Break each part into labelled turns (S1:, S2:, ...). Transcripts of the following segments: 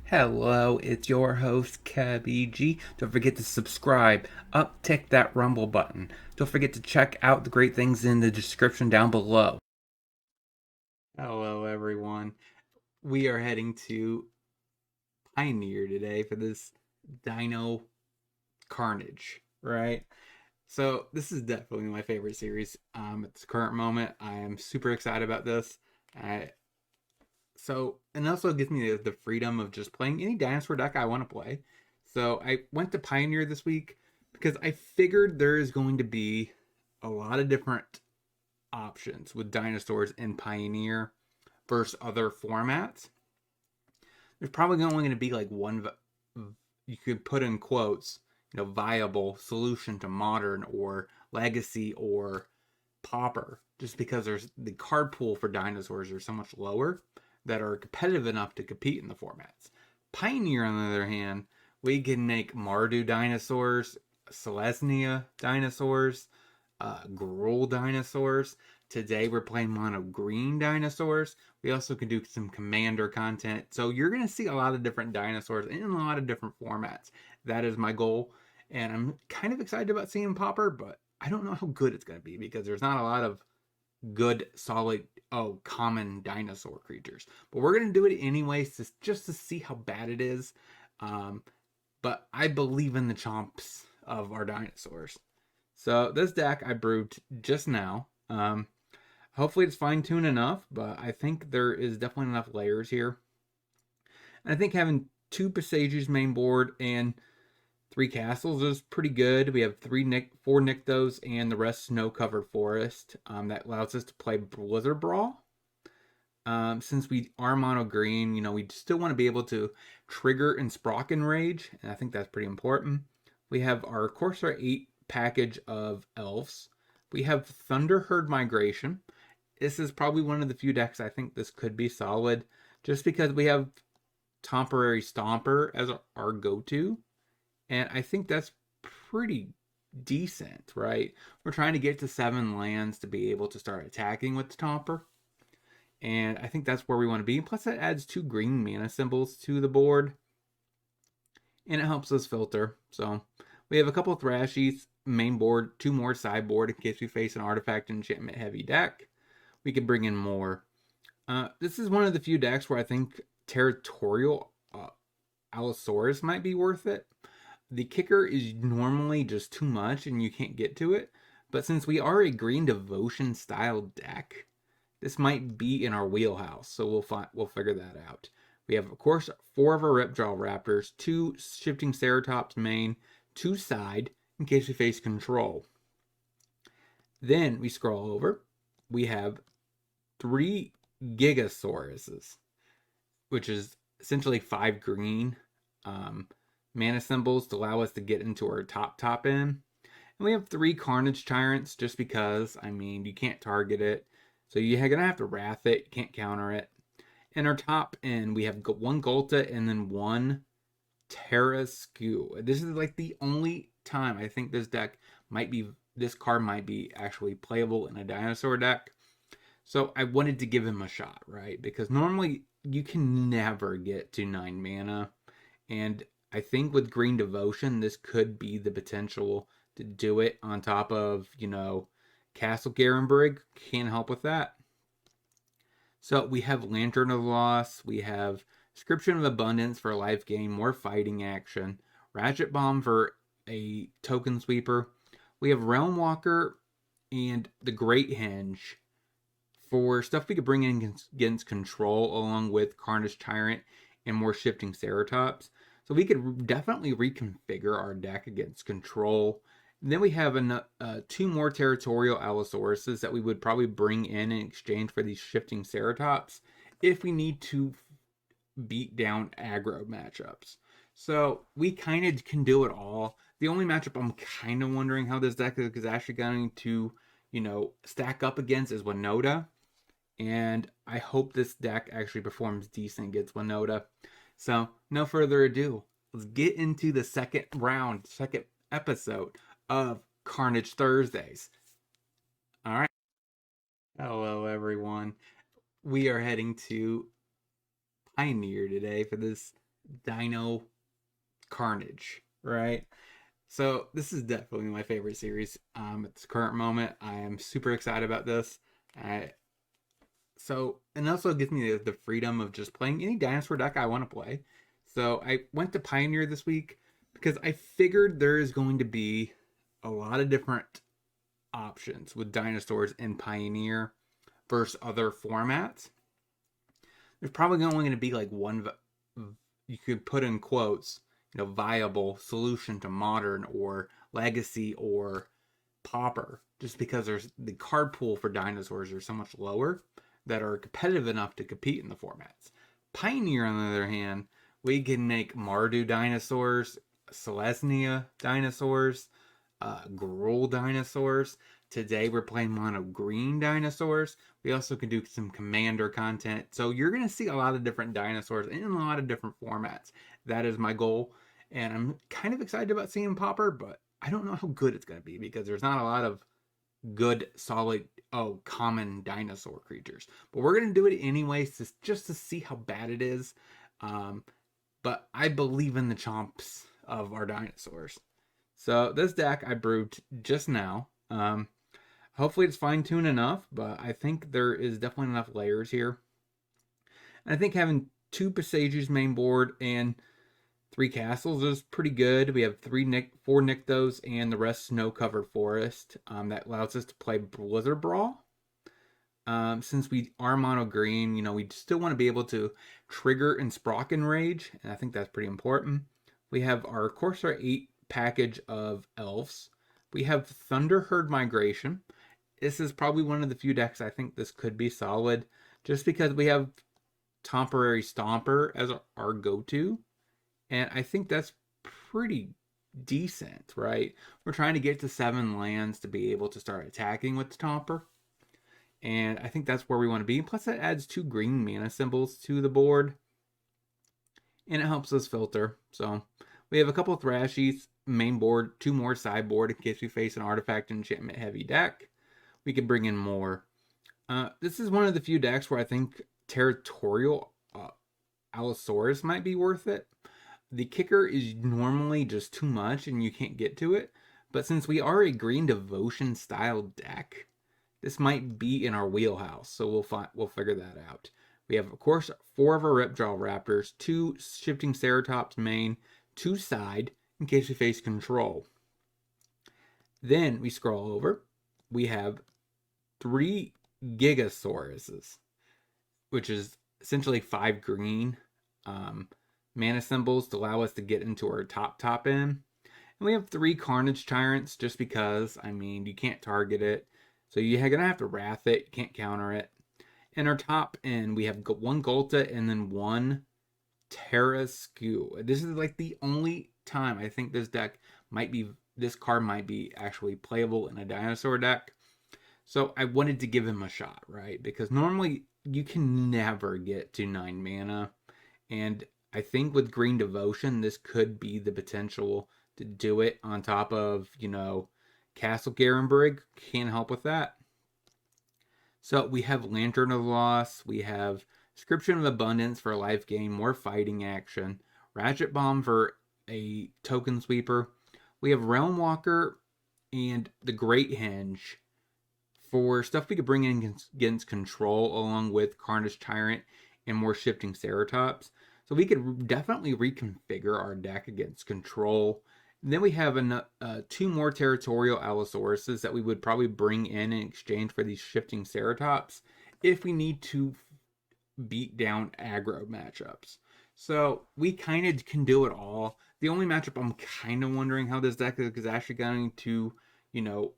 S1: Hello, it's your host, KebbieG. Don't forget to subscribe, uptick that rumble button. Don't forget to check out the great things in the description down below. Hello, everyone. We are heading to Pioneer today for this Dino Carnage, right? So, this is definitely my favorite series at this current moment. I am super excited about this. I and it also gives me the freedom of just playing any dinosaur deck I want to play. So I went to Pioneer this week because I figured there is going to be a lot of different options with dinosaurs in Pioneer versus other formats. There's probably only going to be like one, you could put in quotes, viable solution to modern or legacy or pauper, just because there's the card pool for dinosaurs are so much lower that are competitive enough to compete in the formats. Pioneer, on the other hand, we can make Mardu dinosaurs, Selesnya dinosaurs, Gruul dinosaurs. Today we're playing mono green dinosaurs. We also can do some commander content. So you're going to see a lot of different dinosaurs in a lot of different formats. That is my goal. And I'm kind of excited about seeing Popper, but I don't know how good it's going to be because there's not a lot of good, solid, common dinosaur creatures. But we're going to do it anyways just to see how bad it is. But I believe in the chomps of our dinosaurs. So this deck I brewed just now. Hopefully it's fine-tuned enough, but I think there is definitely enough layers here. And I think having 2 Pasages main board and 3 castles is pretty good. We have 4 Nykthos and the rest snow-covered forest. That allows us to play Blizzard Brawl. Since we are mono green, we still want to be able to trigger and Sprock Enrage, and I think that's pretty important. We have our Corsair 8 package of elves. We have Thunderherd Migration. This is probably one of the few decks I think this could be solid, just because we have Temporary Stomper as our go-to, and I think that's pretty decent, right? We're trying to get to 7 lands to be able to start attacking with the Tomper. And I think that's where we want to be. Plus, it adds 2 green mana symbols to the board. And it helps us filter. So, we have a couple of Thrashies, main board, 2 more sideboard in case we face an artifact enchantment heavy deck. We could bring in more. This is one of the few decks where I think Territorial Allosaurus might be worth it. The kicker is normally just too much and you can't get to it. But since we are a Green Devotion style deck, this might be in our wheelhouse, so we'll figure that out. We have, of course, 4 of our Ripjaw Raptors, 2 Shifting Ceratops main, 2 side, in case we face control. Then we scroll over. We have 3 Gigasauruses, which is essentially 5 green mana symbols to allow us to get into our top end. And we have 3 Carnage Tyrants, just because, you can't target it. So you're going to have to Wrath it. You can't counter it. In our top end, we have 1 Golta and then 1 Terraskew. This is like the only time I think this card might be actually playable in a dinosaur deck. So I wanted to give him a shot, right? Because normally you can never get to 9 mana. And I think with Green Devotion, this could be the potential to do it on top of, Castle Garenbrig can help with that. So we have Lantern of Loss, we have Inscription of Abundance for life gain, more fighting action, Ratchet Bomb for a token sweeper. We have Realm Walker and the Great Henge for stuff we could bring in against control, along with Carnage Tyrant and more Shifting Ceratops. So we could definitely reconfigure our deck against control. And then we have 2 more Territorial Allosauruses that we would probably bring in exchange for these Shifting Ceratops if we need to beat down aggro matchups. So we kind of can do it all. The only matchup I'm kind of wondering how this deck is actually going to, stack up against is Winota. And I hope this deck actually performs decent against Winota. So, no further ado, let's get into the second episode of Carnage Thursdays. All right. Hello, everyone. We are heading to Pioneer today for this Dino Carnage, right? So this is definitely my favorite series at this current moment. I am super excited about this. I and also gives me the freedom of just playing any dinosaur deck I want to play. So I went to Pioneer this week because I figured there is going to be a lot of different options with dinosaurs in Pioneer versus other formats. There's probably only going to be like one, you could put in quotes, viable solution to modern or legacy or pauper, just because there's the card pool for dinosaurs are so much lower that are competitive enough to compete in the formats. Pioneer, on the other hand, we can make Mardu dinosaurs, Selesnya dinosaurs, Gruul dinosaurs. Today we're playing mono green dinosaurs. We also can do some commander content. So you're going to see a lot of different dinosaurs in a lot of different formats. That is my goal. And I'm kind of excited about seeing Pauper, but I don't know how good it's going to be because there's not a lot of good, solid, common dinosaur creatures. But we're going to do it anyways just to see how bad it is. But I believe in the chomps of our dinosaurs. So this deck I brewed just now. Hopefully it's fine-tuned enough, but I think there is definitely enough layers here. And I think having 2 Passages main board and 3 castles is pretty good. We have 4 Nykthos and the rest snow-covered forest. That allows us to play Blizzard Brawl. Since we are mono green, we still want to be able to trigger and Sprock Enrage, and I think that's pretty important. We have our Corsair 8 package of elves. We have Thunderherd Migration. This is probably one of the few decks I think this could be solid, just because we have Temporary Stomper as our go-to, and I think that's pretty decent, right? We're trying to get to 7 lands to be able to start attacking with the Stomper, and I think that's where we want to be. Plus, that adds 2 green mana symbols to the board, and it helps us filter. So we have a couple of Thrashies main board, 2 more sideboard in case we face an artifact enchantment heavy deck. We can bring in more. This is one of the few decks where I think Territorial Allosaurus might be worth it. The kicker is normally just too much and you can't get to it. But since we are a Green Devotion style deck, this might be in our wheelhouse. So we'll figure that out. We have, of course, 4 of our Ripjaw Raptors, 2 Shifting Ceratops main, 2 side, in case we face control. Then we scroll over. We have 3 Gigasauruses, which is essentially 5 green mana symbols to allow us to get into our top end. And we have 3 Carnage Tyrants just because, you can't target it. So you're going to have to Wrath it. You can't counter it. In our top end, we have 1 Golta and then 1 Terraskew. This is like the only time I think this card might be actually playable in a dinosaur deck. So I wanted to give him a shot, right? Because normally you can never get to 9 mana. And I think with Green Devotion, this could be the potential to do it on top of, Castle Garenbrig can help with that. So we have Lantern of Loss, we have Inscription of Abundance for a life gain, more fighting action, Ratchet Bomb for a token sweeper. We have Realm Walker and the Great Henge for stuff we could bring in against control, along with Carnage Tyrant and more Shifting Ceratops. So we could definitely reconfigure our deck against control. And then we have 2 more Territorial Allosauruses that we would probably bring in exchange for these Shifting Ceratops if we need to beat down aggro matchups. So we kind of can do it all. The only matchup I'm kind of wondering how this deck is actually going to,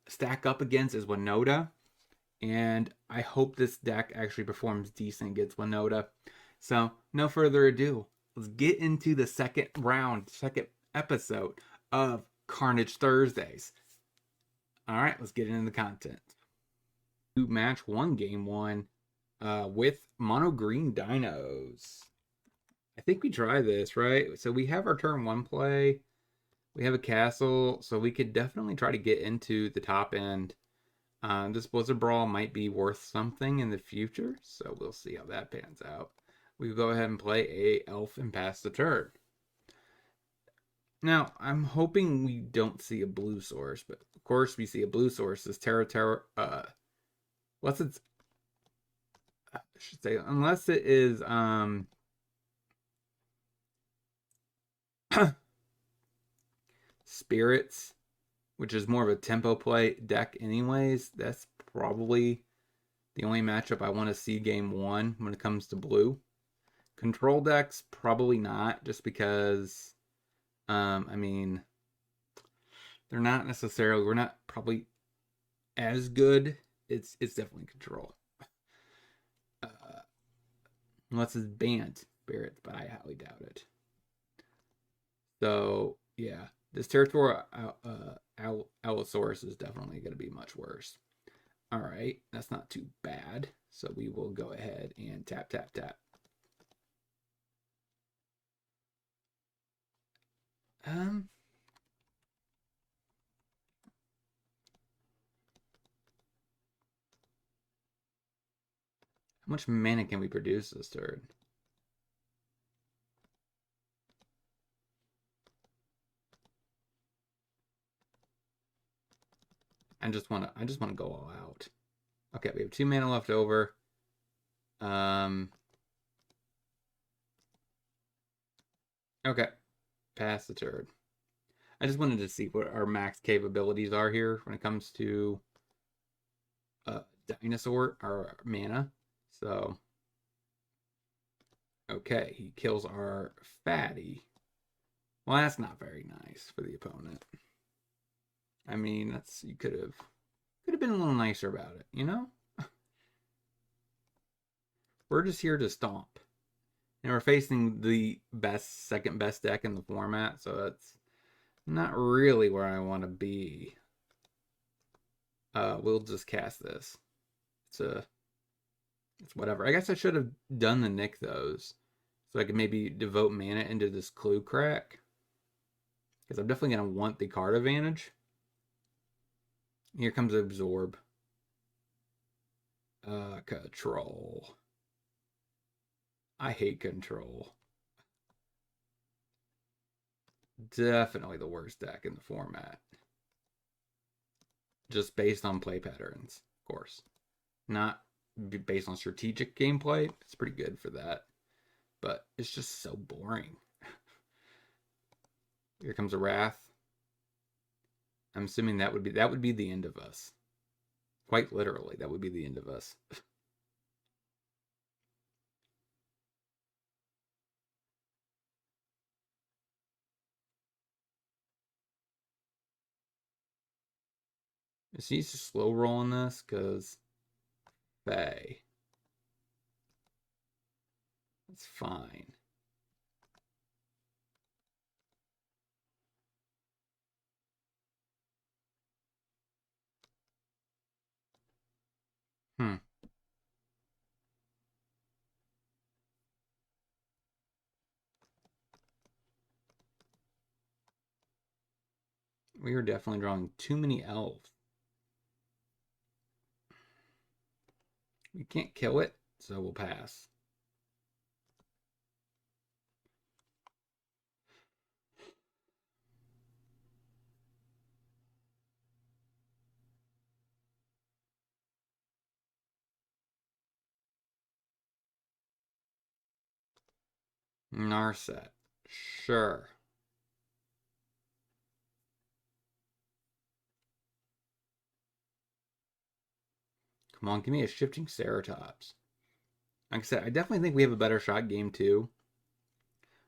S1: stack up against is Winota. And I hope this deck actually performs decent against Winota. So no further ado, let's get into the second episode of Carnage Thursdays. All right, let's get into the content. Match 1, game 1, with mono green dinos. I think we try this, right? So we have our turn 1 play. We have a castle, so we could definitely try to get into the top end. This Blizzard Brawl might be worth something in the future, so we'll see how that pans out. We go ahead and play a elf and pass the turn. Now, I'm hoping we don't see a blue source, but of course we see a blue source. This Terra, unless it's, I should say, unless it is, Spirits, which is more of a tempo play deck anyways. That's probably the only matchup I want to see game one when it comes to blue. Control decks, probably not, just because, I mean, they're not necessarily, we're not probably as good. It's definitely control. Uh, Unless it's banned spirits, but I highly doubt it. So yeah, this territorial Allosaurus is definitely going to be much worse. All right, that's not too bad. So we will go ahead and tap, tap, tap. How much mana can we produce this turn? I just want to go all out. Okay, we have 2 mana left over. Okay, pass the turn. I just wanted to see what our max capabilities are here when it comes to dinosaur or mana. So, okay, he kills our fatty. Well, that's not very nice for the opponent. I mean, that's you could have been a little nicer about it, you know? We're just here to stomp. And we're facing the second best deck in the format, so that's not really where I want to be. We'll just cast this. It's whatever. I guess I should have done the Nick those, so I could maybe devote mana into this Clue Crack, because I'm definitely gonna want the card advantage. Here comes Absorb. Control. I hate Control. Definitely the worst deck in the format. Just based on play patterns, of course. Not based on strategic gameplay. It's pretty good for that. But it's just so boring. Here comes a Wrath. I'm assuming that would be the end of us. Quite literally, that would be the end of us. Is he slow rolling this? Because Faye. It's fine. Hmm. We are definitely drawing too many elves. We can't kill it, so we'll pass. Narset. Sure. Come on, give me a shifting Ceratops. Like I said, I definitely think we have a better shot game two,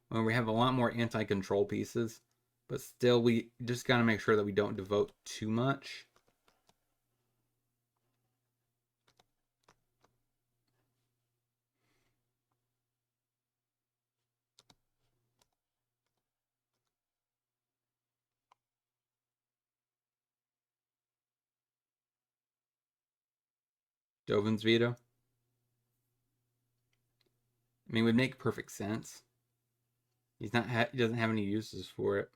S1: when we have a lot more anti-control pieces, but still we just gotta make sure that we don't devote too much. Dovin's veto. I mean, it would make perfect sense. He doesn't have any uses for it.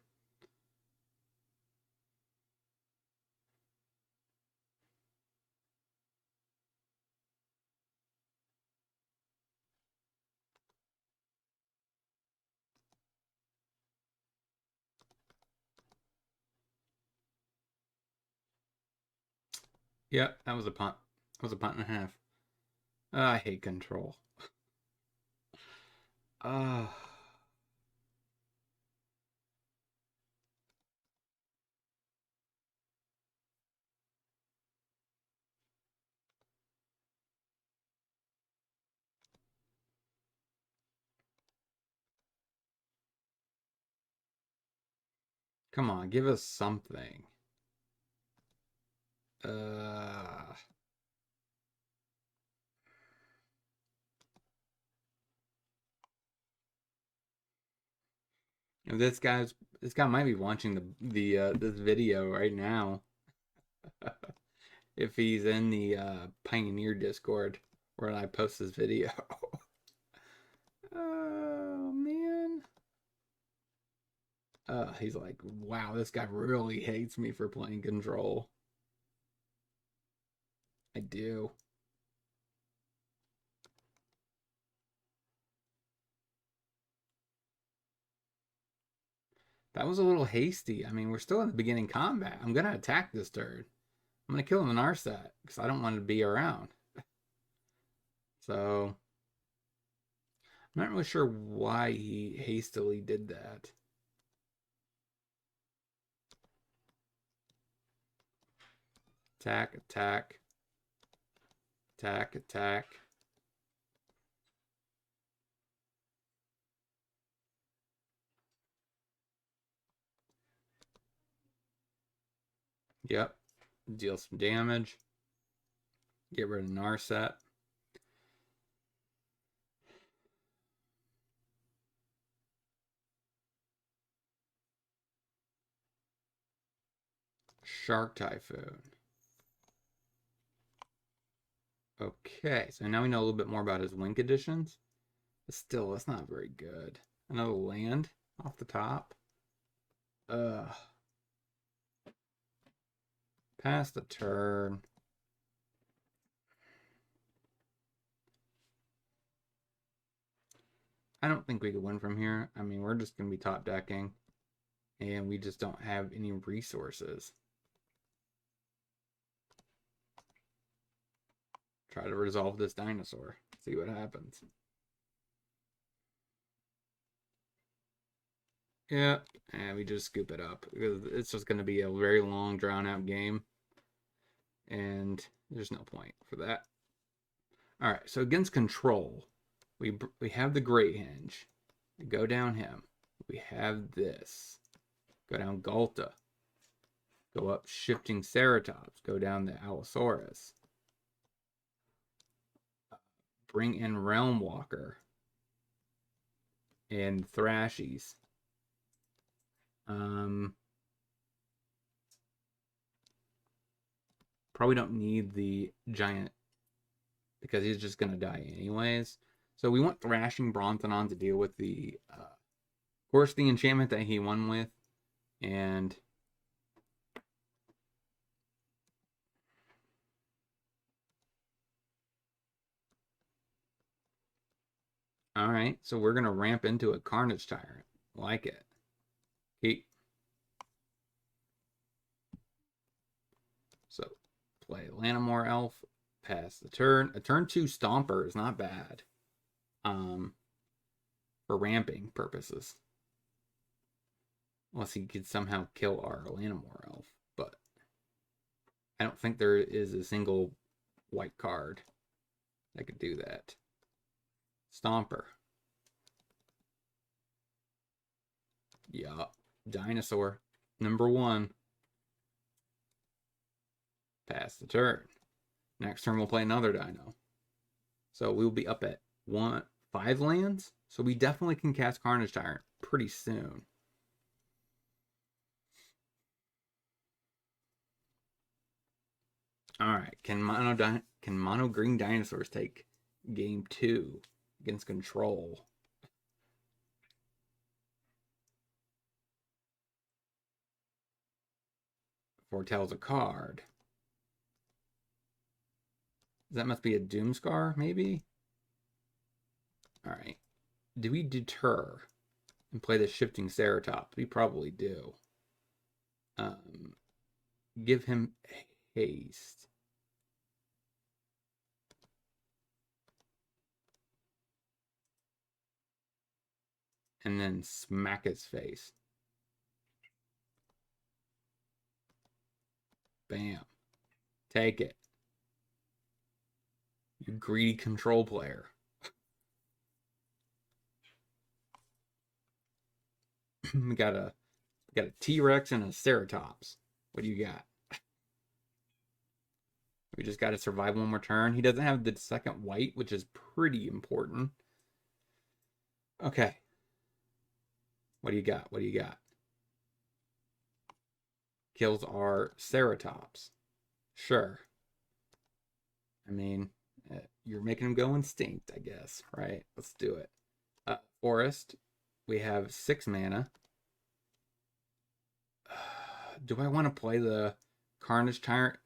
S1: Yep, that was a punt. That was a punt and a half. I hate control. Uh, Come on, give us something. Uh, this guy might be watching the this video right now. If he's in the Pioneer Discord where I post this video. Oh man. He's like, wow, this guy really hates me for playing control. I do. That was a little hasty. I mean, we're still in the beginning combat. I'm gonna attack this turd. I'm gonna kill him in our set because I don't want to be around. So I'm not really sure why he hastily did that. Attack, attack, attack, attack. Yep. Deal some damage. Get rid of Narset. Shark Typhoon. Okay, so now we know a little bit more about his win conditions. But still, that's not very good. Another land off the top. Ugh. Pass the turn. I don't think we could win from here. I mean, we're just going to be top decking. And we just don't have any resources. Try to resolve this dinosaur. See what happens. Yeah, and we just scoop it up. Because it's just going to be a very long, drawn-out game. And there's no point for that. All right, so against control, we have the Great Hinge. We go down him. We have this. Go down Galta. Go up Shifting Ceratops. Go down the Allosaurus. Bring in Realm Walker. And Thrashies. Probably don't need the giant because he's just going to die anyways. So we want Thrashing Brontodon to deal with the, of course, the enchantment that he won with. And all right, so we're going to ramp into a Carnage Tyrant. Like it. Keep. So play Lanimore Elf. Pass the turn. A turn 2 Stomper is not bad. For ramping purposes. Unless he could somehow kill our Lanimore Elf. But I don't think there is a single white card that could do that. Stomper. Yeah. Dinosaur. Number 1. Pass the turn. Next turn we'll play another dino. So we'll be up at 5 lands. So we definitely can cast Carnage Tyrant pretty soon. All right, can mono green dinosaurs take game 2 against control? Foretells a card. That must be a Doomscar, maybe? All right. Do we deter and play the Shifting Ceratops? We probably do. Give him haste. and then smack his face. Bam. Take it. You greedy control player. we got a T-Rex and a Ceratops. What do you got? We just got to survive one more turn. He doesn't have the second white, which is pretty important. Okay. What do you got? What do you got? Kills our Ceratops. Sure. I mean, you're making him go instinct, I guess, right? Let's do it. Forest. We have 6 mana. Do I want to play the Carnage Tyrant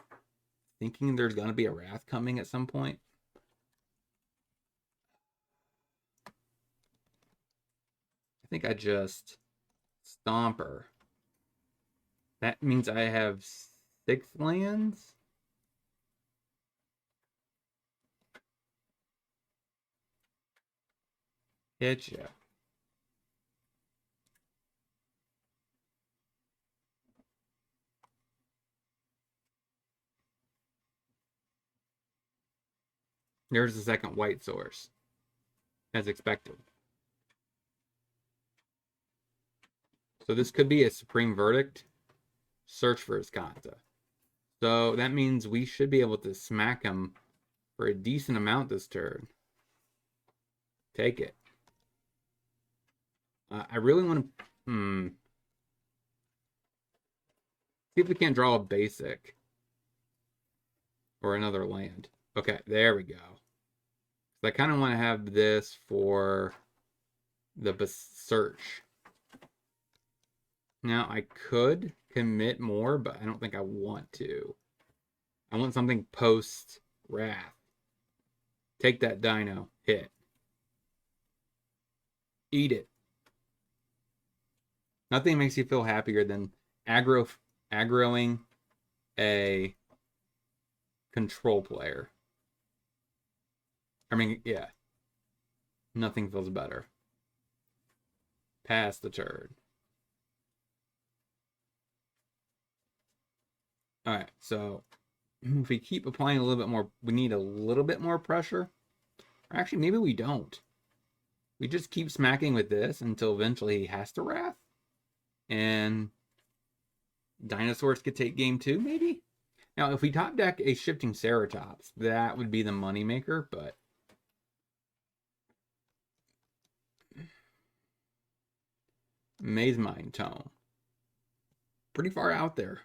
S1: thinking there's going to be a Wrath coming at some point? I think I just Stomper. That means I have 6 lands? Hit ya. There's the second white source, as expected. So this could be a Supreme Verdict. Search for Escanta. So that means we should be able to smack him for a decent amount this turn. Take it. I really want to... See if we can't draw a basic. Or another land. Okay, there we go. So I kind of want to have this for the search. Now, I could commit more, but I don't think I want to. I want something post-Wrath. Take that dino. Hit. Eat it. Nothing makes you feel happier than aggroing a control player. I mean, yeah. Nothing feels better. Pass the turn. Alright, so if we keep applying a little bit more, we need a little bit more pressure. Or actually, maybe we don't. We just keep smacking with this until eventually he has to Wrath. And Dinosaurs could take game 2, maybe? Now, if we top deck a Shifting Ceratops, that would be the moneymaker, but... Maze Mind Tome. Pretty far out there.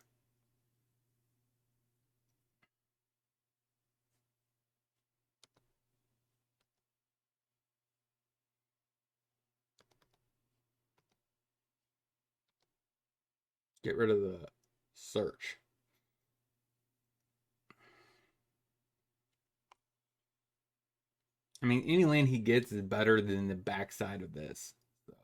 S1: Get rid of the search. I mean, any land he gets is better than the backside of this. So.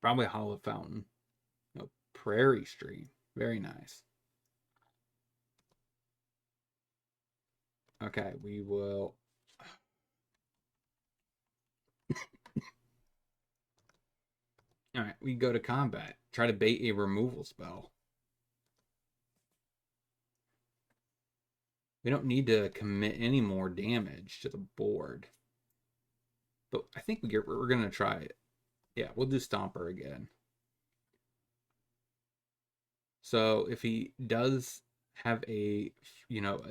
S1: Probably a Hollow Fountain. No, Prairie Street. Very nice. Okay, we will... Alright, we go to combat. Try to bait a removal spell. We don't need to commit any more damage to the board. But I think we're going to try it. Yeah, we'll do Stomper again. So if he does have a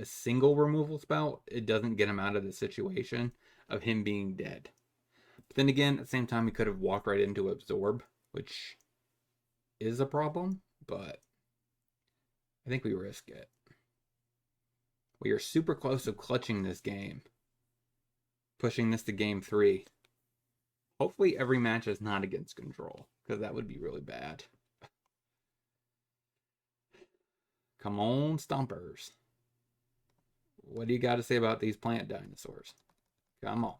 S1: single removal spell, it doesn't get him out of the situation of him being dead. But then again, at the same time, he could have walked right into Absorb, which is a problem, but I think we risk it. We are super close to clutching this game. Pushing this to game 3. Hopefully every match is not against control, because that would be really bad. Come on, Stompers. What do you got to say about these plant dinosaurs? Come on.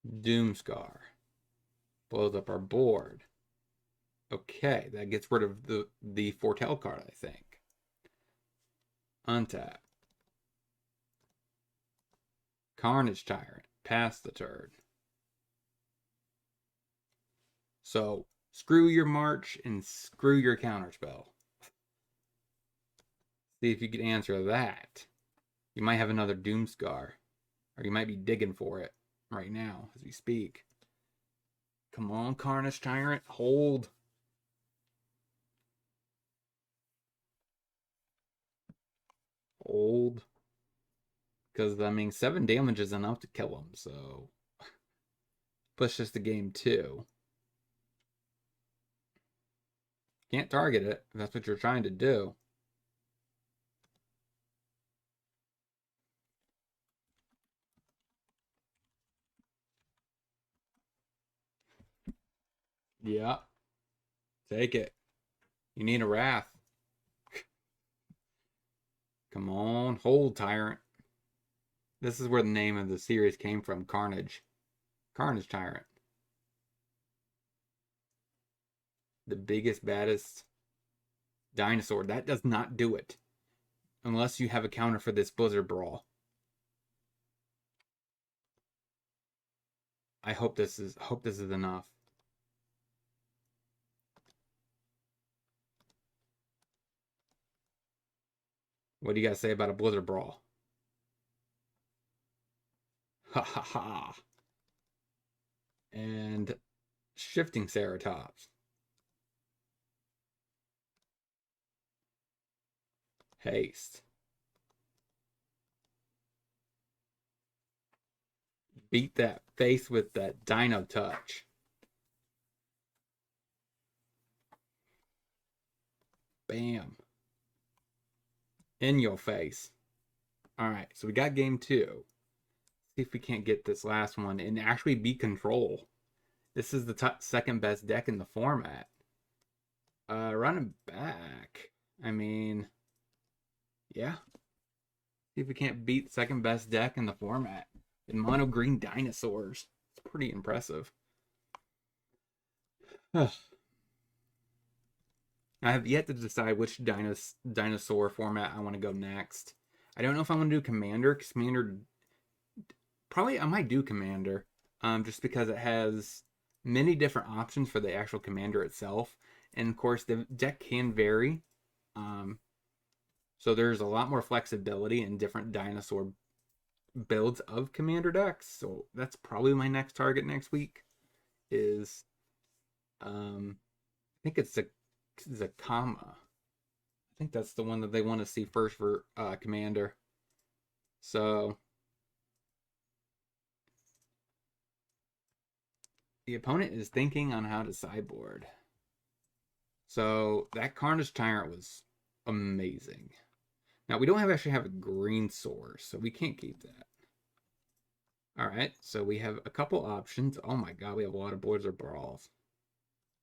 S1: Doomscar. Blows up our board. Okay, that gets rid of the Foretell card, I think. Untap. Carnage Tyrant. Pass the turn. So, screw your march and screw your counterspell. See if you can answer that. You might have another Doomscar. Or you might be digging for it right now as we speak. Come on, Carnage Tyrant. Hold. Hold. Because, I mean, 7 damage is enough to kill him, so... Push this to game 2. Can't target it if that's what you're trying to do. Yeah. Take it. You need a Wrath. Come on. Hold, Tyrant. This is where the name of the series came from. Carnage. Carnage Tyrant. The biggest, baddest dinosaur. That does not do it. Unless you have a counter for this Blizzard Brawl. I hope this is enough. What do you guys say about a Blizzard Brawl? Ha ha ha. And Shifting Ceratops. Haste. Beat that face with that Dino Touch. Bam. In your face. Alright, so we got game 2. See if we can't get this last one and actually beat Control. This is the second best deck in the format. Running back. I mean... Yeah. See if we can't beat second best deck in the format. In mono green Dinosaurs. It's pretty impressive. I have yet to decide which dinosaur format I want to go next. I don't know if I want to do Commander, because Commander... Probably I might do Commander. Just because it has many different options for the actual Commander itself. And of course, the deck can vary. So there's a lot more flexibility in different dinosaur builds of Commander decks. So that's probably my next target next week. Is I think it's Zakama. I think that's the one that they want to see first for Commander. So the opponent is thinking on how to sideboard. So that Carnage Tyrant was amazing. Now, we don't actually have a green source, so we can't keep that. Alright, so we have a couple options. Oh my god, we have a lot of Blizzard Brawls.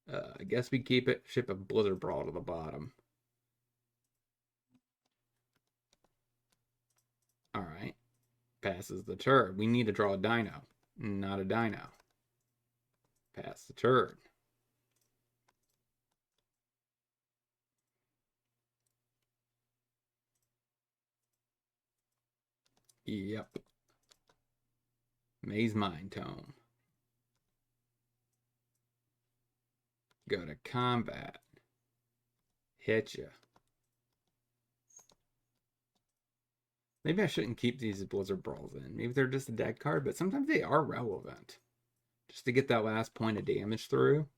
S1: I guess we keep it, ship a Blizzard Brawl to the bottom. Alright, passes the turn. We need to draw a dino, not a dino. Pass the turn. Yep. Maze Mind Tome. Go to combat. Hit ya. Maybe I shouldn't keep these Blizzard Brawls in. Maybe they're just a dead card, but sometimes they are relevant. Just to get that last point of damage through.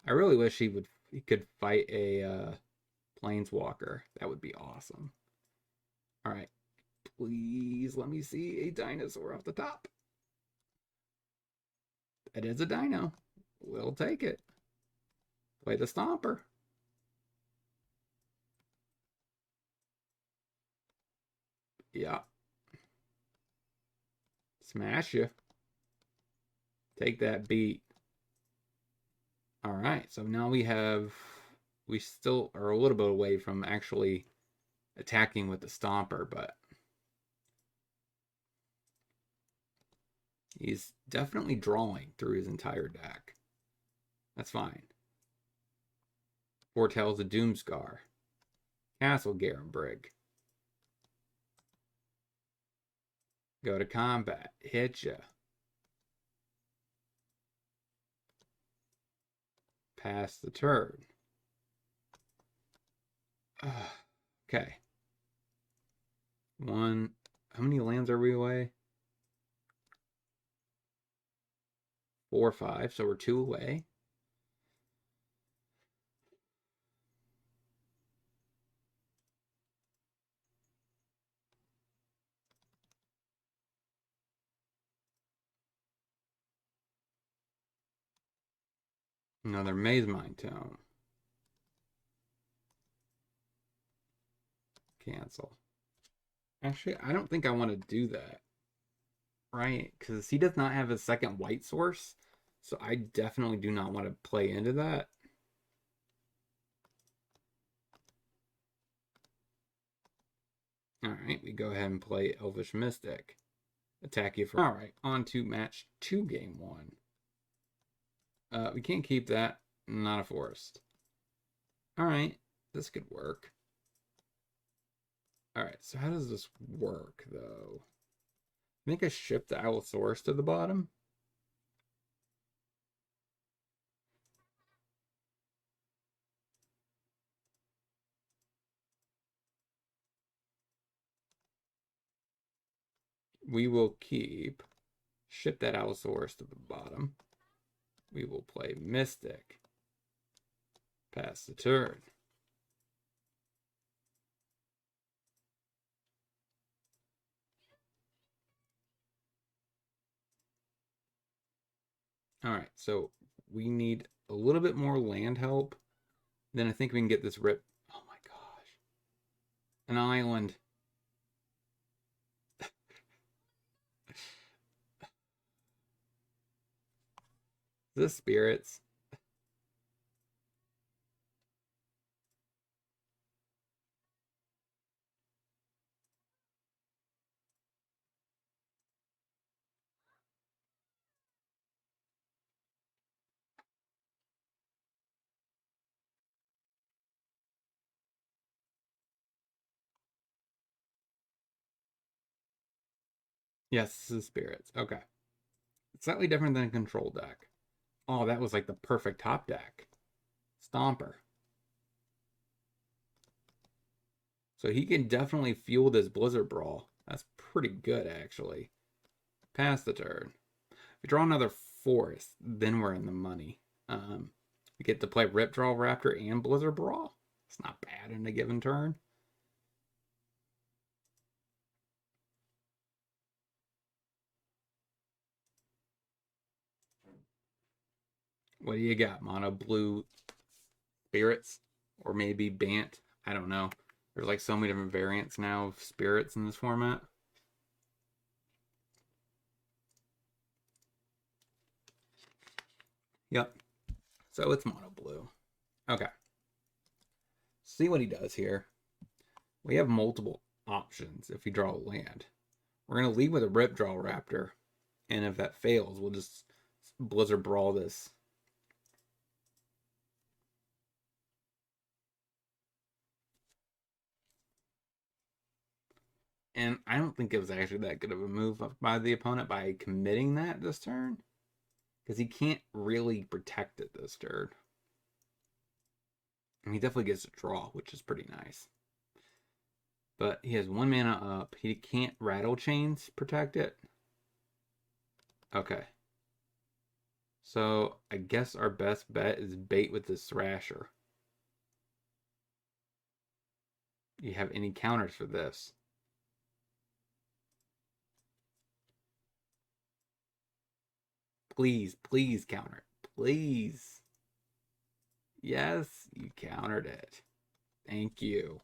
S1: I really wish he could fight a Planeswalker. That would be awesome. Alright. Please let me see a dinosaur off the top. That is a dino. We'll take it. Play the Stomper. Yeah. Smash you. Take that beat. Alright, so now we still are a little bit away from actually attacking with the Stomper, but He's definitely drawing through his entire deck. That's fine. Foretells a Doomscar. Castle Garenbrig. Go to combat. Hit ya. Pass the turn. Okay. One. How many lands are we away? 4 or 5, so we're 2 away. Another Maze Mind Tome. Cancel. Actually, I don't think I want to do that. Right? Because he does not have a second white source. So I definitely do not want to play into that. Alright, we go ahead and play Elvish Mystic. Attack you for... Alright, on to match 2, game 1. We can't keep that. Not a forest. Alright, this could work. Alright, so how does this work, though? I think I shipped the Allosaurus to the bottom. We will ship that Allosaurus to the bottom. We will play Mystic. Pass the turn. Alright, so we need a little bit more land help. Then I think we can get this rip. Oh my gosh. An island. The spirits. Yes, this is spirits. Okay. It's slightly different than a control deck. Oh, that was like the perfect top deck. Stomper. So he can definitely fuel this Blizzard Brawl. That's pretty good, actually. Pass the turn. If we draw another forest, then we're in the money. We get to play Rip Draw Raptor and Blizzard Brawl. It's not bad in a given turn. What do you got? Mono blue spirits? Or maybe Bant? I don't know. There's like so many different variants now of spirits in this format. Yep. So it's mono blue. Okay. See what he does here. We have multiple options if we draw a land. We're going to lead with a Rip Draw Raptor. And if that fails, we'll just Blizzard Brawl this. And I don't think it was actually that good of a move by the opponent by committing that this turn. Because he can't really protect it this turn. And he definitely gets a draw, which is pretty nice. But he has 1 mana up. He can't Rattle Chains protect it. Okay. So I guess our best bet is bait with this Thrasher. You have any counters for this? Please, please counter it. Please. Yes, you countered it. Thank you.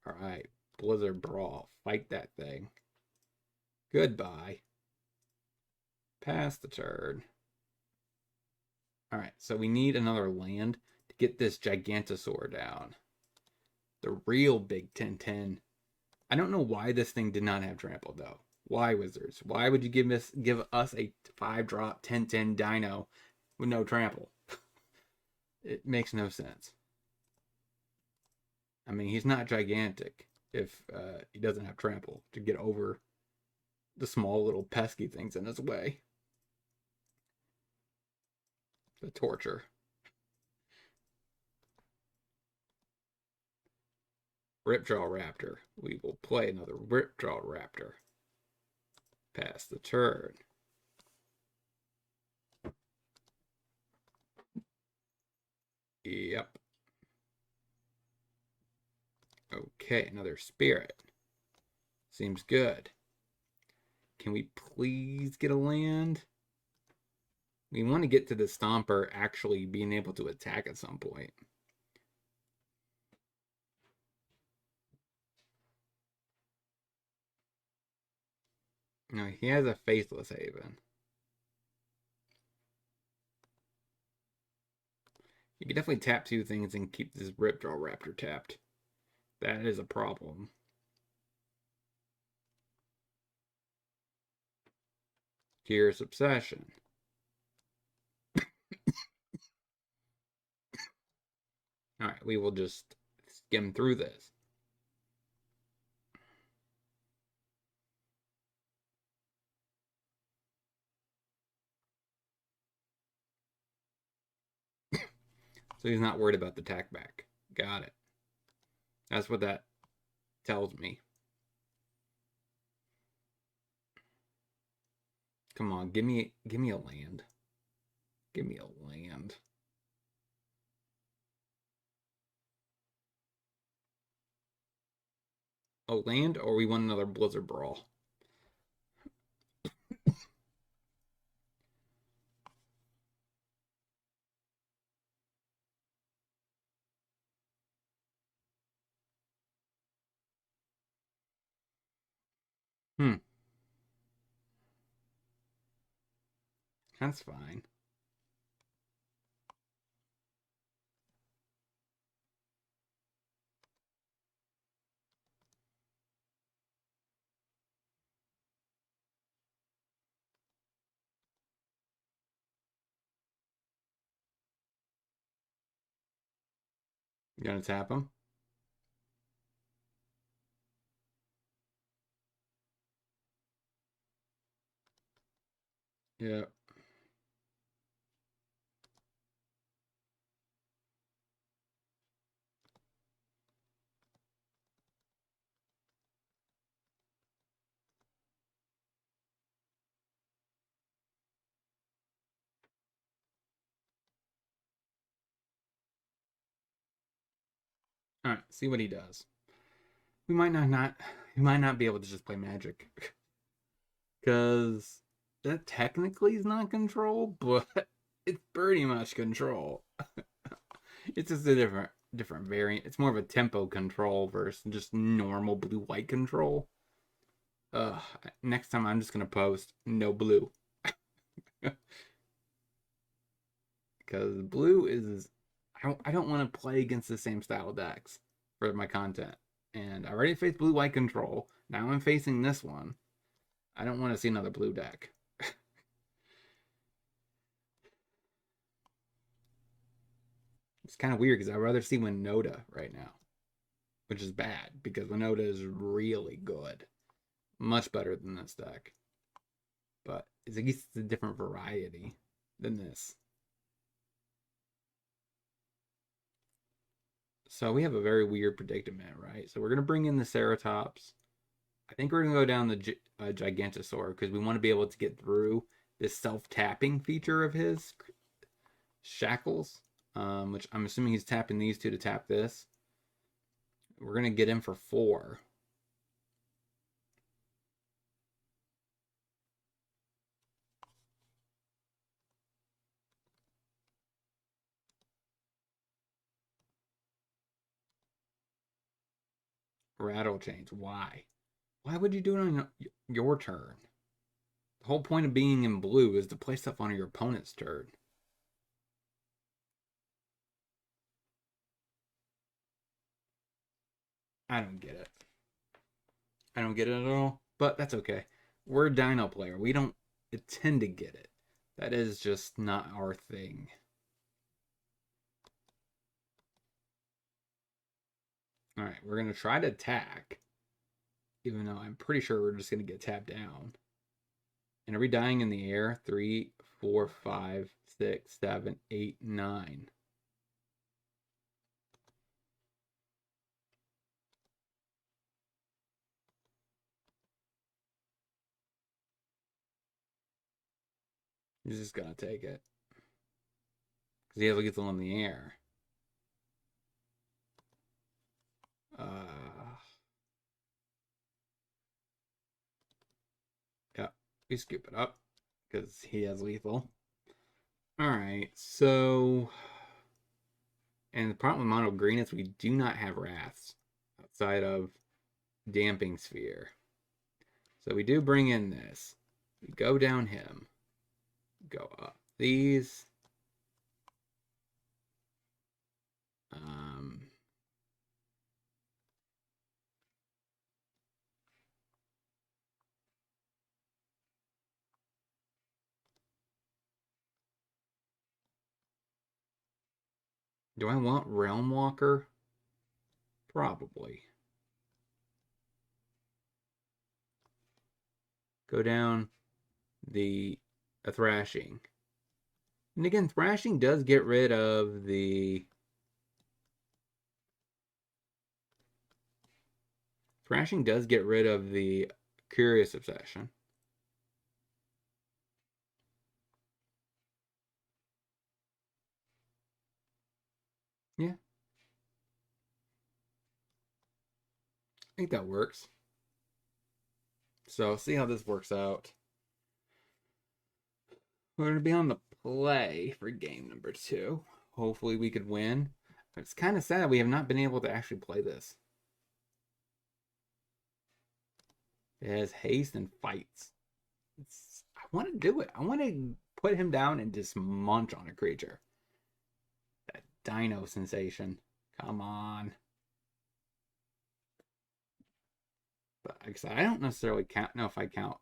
S1: Alright, Blizzard Brawl. Fight that thing. Goodbye. Pass the turn. Alright, so we need another land to get this Gigantosaur down. The real Big 10-10. I don't know why this thing did not have trample, though. Why, Wizards? Why would you give us a 5-drop 10/10 Dino with no trample? It makes no sense. I mean, he's not gigantic if he doesn't have trample to get over the small little pesky things in his way. The torture. Ripjaw Raptor. We will play another Ripjaw Raptor. Pass the turn. Yep. Okay, another Spirit. Seems good. Can we please get a land? We want to get to the Stomper actually being able to attack at some point. No, he has a Faithless Haven. You can definitely tap 2 things and keep this Ripjaw Raptor tapped. That is a problem. Gears Obsession. Alright, we will just skim through this. So he's not worried about the tack back. Got it. That's what that tells me. Come on, give me a land. Give me a land. A land, or we want another Blizzard Brawl? That's fine. You gonna tap him? Yeah. All right, see what he does. We might not be able to just play Magic because that technically is not control, but it's pretty much control. It's just a different variant. It's more of a tempo control versus just normal blue-white control. Next time I'm just gonna post no blue. Because blue is I don't want to play against the same style decks for my content. And I already faced blue-white control. Now I'm facing this one. I don't want to see another blue deck. It's kind of weird because I'd rather see Winota right now, which is bad because Winota is really good. Much better than this deck. But at least it's a different variety than this. So we have a very weird predicament, right? So we're going to bring in the Ceratops. I think we're going to go down the Gigantosaur because we want to be able to get through this self-tapping feature of his, Shackles, which I'm assuming he's tapping these 2 to tap this. We're going to get him for 4. Rattle Chains. Why? Why would you do it on your turn? The whole point of being in blue is to play stuff on your opponent's turn. I don't get it. I don't get it at all, but that's okay. We're a Dino player. We don't tend to get it. That is just not our thing. All right, we're going to try to attack, even though I'm pretty sure we're just going to get tapped down. And are we dying in the air? 3, 4, 5, 6, 7, 8, 9. He's just going to take it. Because he has lethal in the air. Yeah, we scoop it up because he has lethal. All right, so, and the problem with mono green is we do not have wraths outside of damping sphere. So we do bring in this. We go down him. Go up these. Do I want Realm Walker? Probably. Go down a Thrashing. And again, Thrashing does get rid of the... Thrashing does get rid of the Curious Obsession. Yeah. I think that works. So, see how this works out. We're going to be on the play for game number 2. Hopefully we could win. But it's kind of sad we have not been able to actually play this. It has haste and fights. I want to do it. I want to put him down and just munch on a creature. That dino sensation. Come on. But like I said, I don't necessarily know if I count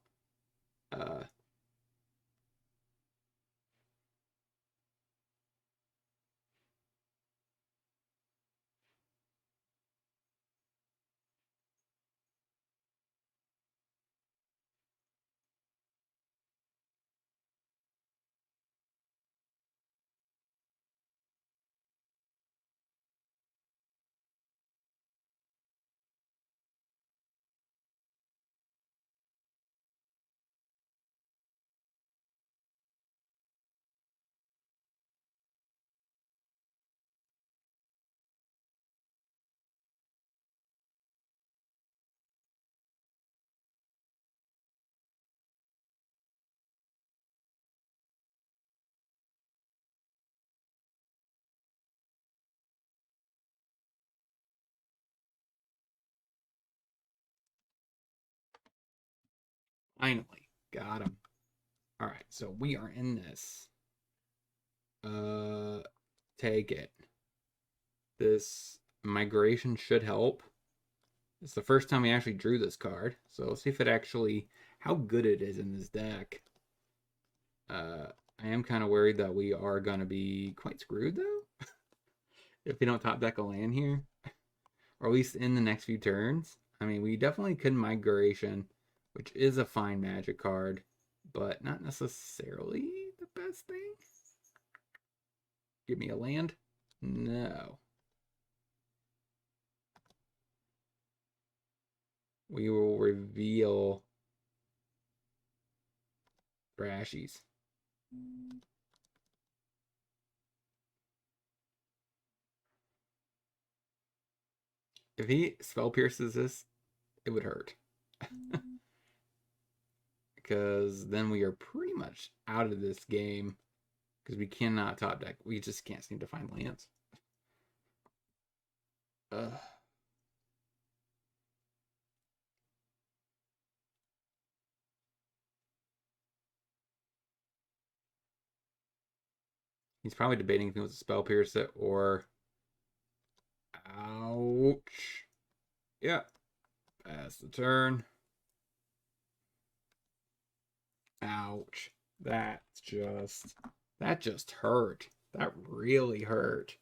S1: finally. Got him. Alright, so we are in this. Take it. This migration should help. It's the first time we actually drew this card. So let's see if it actually, how good it is in this deck. I am kind of worried that we are going to be quite screwed, though. If we don't top deck a land here. Or at least in the next few turns. I mean, we definitely could migration, which is a fine magic card, but not necessarily the best thing. Give me a land? No. We will reveal Brashies. If he spell pierces this, it would hurt. Because then we are pretty much out of this game. Because we cannot top deck. We just can't seem to find lands. He's probably debating if he wants to spell pierce it or... Ouch. Yeah. Pass the turn. Ouch. That just hurt. That really hurt.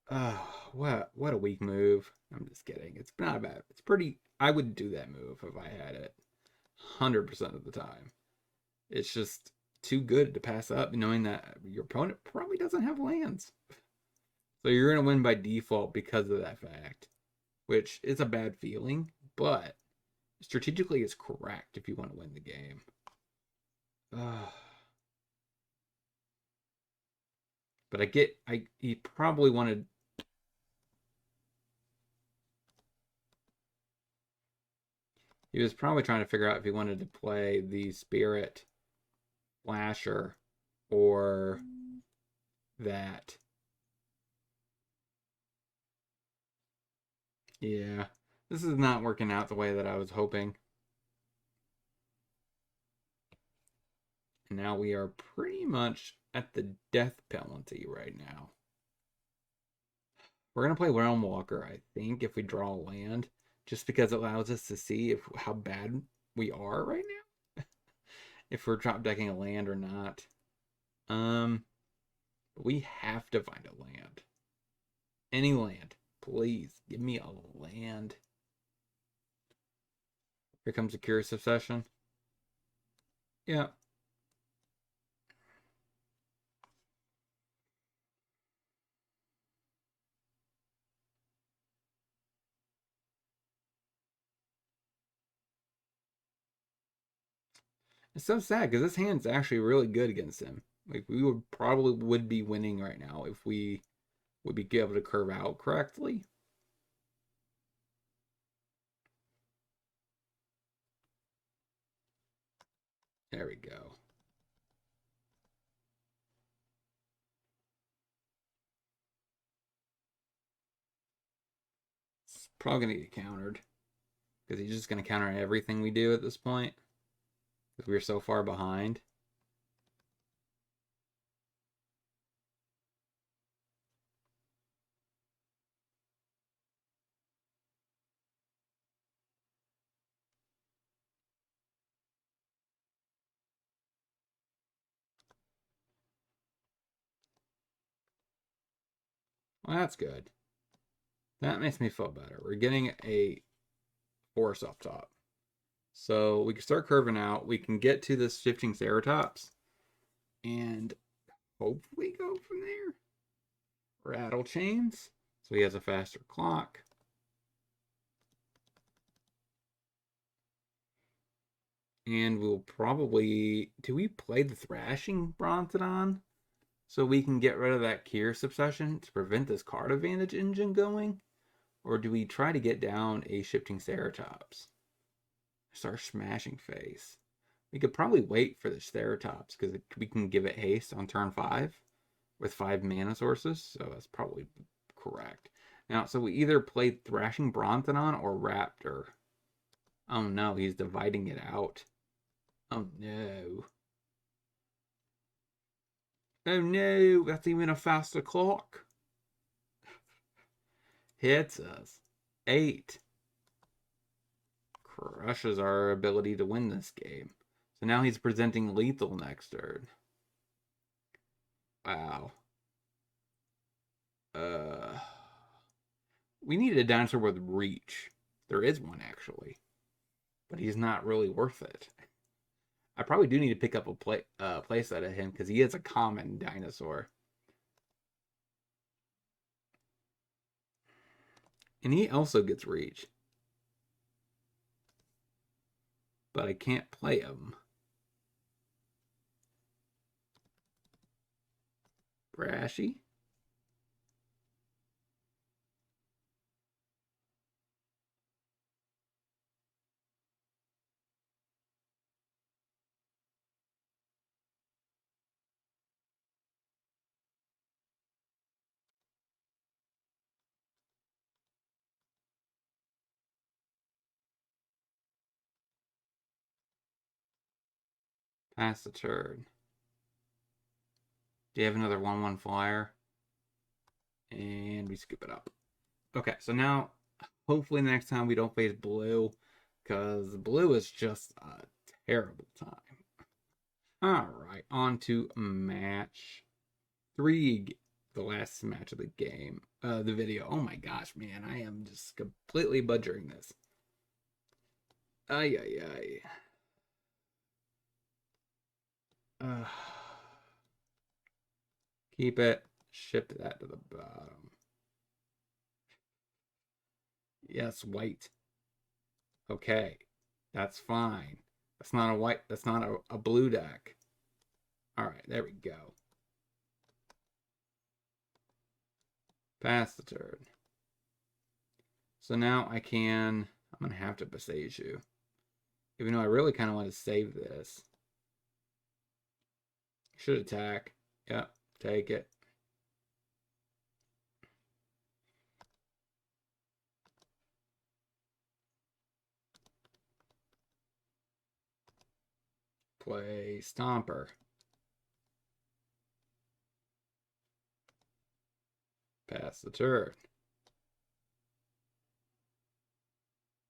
S1: Oh, what a weak move. I'm just kidding. It's not bad. It's pretty. I would do that move if I had it 100% of the time. It's just too good to pass up, knowing that your opponent probably doesn't have lands. So you're going to win by default because of that fact, which is a bad feeling, but strategically it's correct if you want to win the game. But he probably wanted. He was probably trying to figure out if he wanted to play the Spirit Flasher or that. Yeah, this is not working out the way that I was hoping. And now we are pretty much at the death penalty right now. We're going to play Realm Walker, I think, if we draw a land, just because it allows us to see how bad we are right now. If we're drop decking a land or not. We have to find a land. Any land. Please, give me a land. Here comes a Curious Obsession. Yeah. It's so sad because this hand's actually really good against him. Like we would be winning right now if we would be able to curve out correctly. There we go. It's probably gonna get countered because he's just gonna counter everything we do at this point because we're so far behind. Well, that's good. That makes me feel better. We're getting a force up top. So we can start curving out. We can get to this shifting Ceratops and hopefully go from there. Rattle chains. So he has a faster clock. And we'll probably... Do we play the Thrashing Brontodon? So we can get rid of that Curious Obsession to prevent this card advantage engine going? Or do we try to get down a shifting Ceratops? Start smashing face. We could probably wait for the Ceratops because we can give it haste on turn 5 with 5 mana sources. So that's probably correct. Now, so we either play Thrashing Brontodon or Raptor. Oh no, he's dividing it out. Oh no. Oh no, that's even a faster clock. Hits us. 8. Crushes our ability to win this game. So now he's presenting lethal next turn. Wow. We need a dinosaur with reach. There is one actually, but he's not really worth it. I probably do need to pick up a play set of him because he is a common dinosaur. And he also gets reach. But I can't play him. Brashy. Pass the turn. Do you have another 1/1 flyer? And we scoop it up. Okay, so now hopefully next time we don't face blue because blue is just a terrible time. All right, on to match 3, the last match of the game, the video. Oh my gosh, man, I am just completely butchering this. Ay, ay, ay. Keep it. Ship that to the bottom. Yes, white. Okay, that's fine. That's not a white. That's not a blue deck. All right, there we go. Pass the turn. So now I can. I'm gonna have to besiege you, even though I really kind of want to save this. Should attack. Yep, take it. Play Stomper. Pass the turn.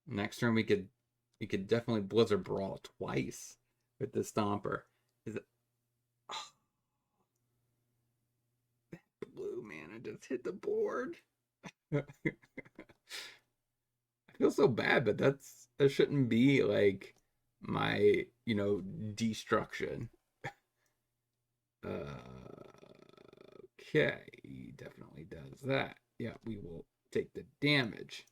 S1: Next turn we could definitely Blizzard Brawl twice with the Stomper. Is it blue man? I just hit the board. I feel so bad, but that shouldn't be like my destruction. Okay, he definitely does that. Yeah, we will take the damage.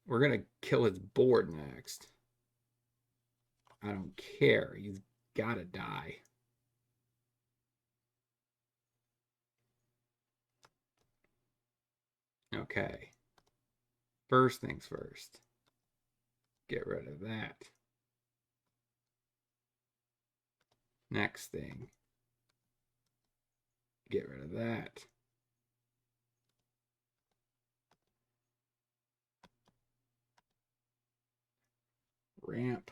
S1: We're gonna kill his board next. I don't care. He's gotta die. Okay. First things first. Get rid of that. Next thing. Get rid of that. Ramp.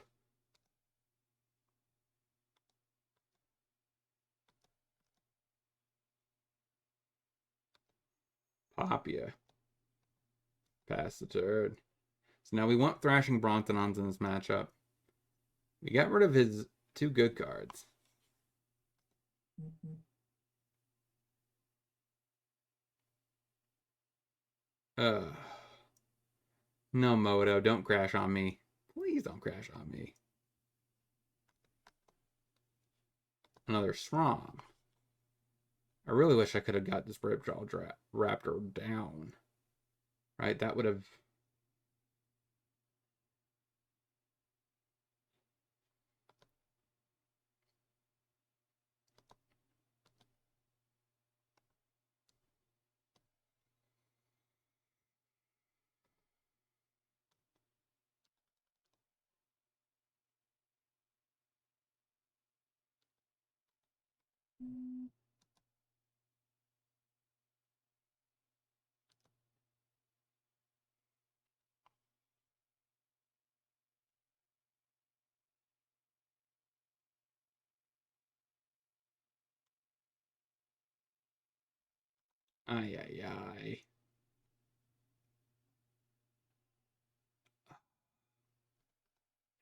S1: Pop ya. Pass the turn. So now we want Thrashing Brontodons in this matchup. We got rid of his 2 good cards. No, Moto, don't crash on me. Please don't crash on me. Another Strom. I really wish I could have got this Ripjaw Raptor down. Right? That would have... Ay, ay, ay.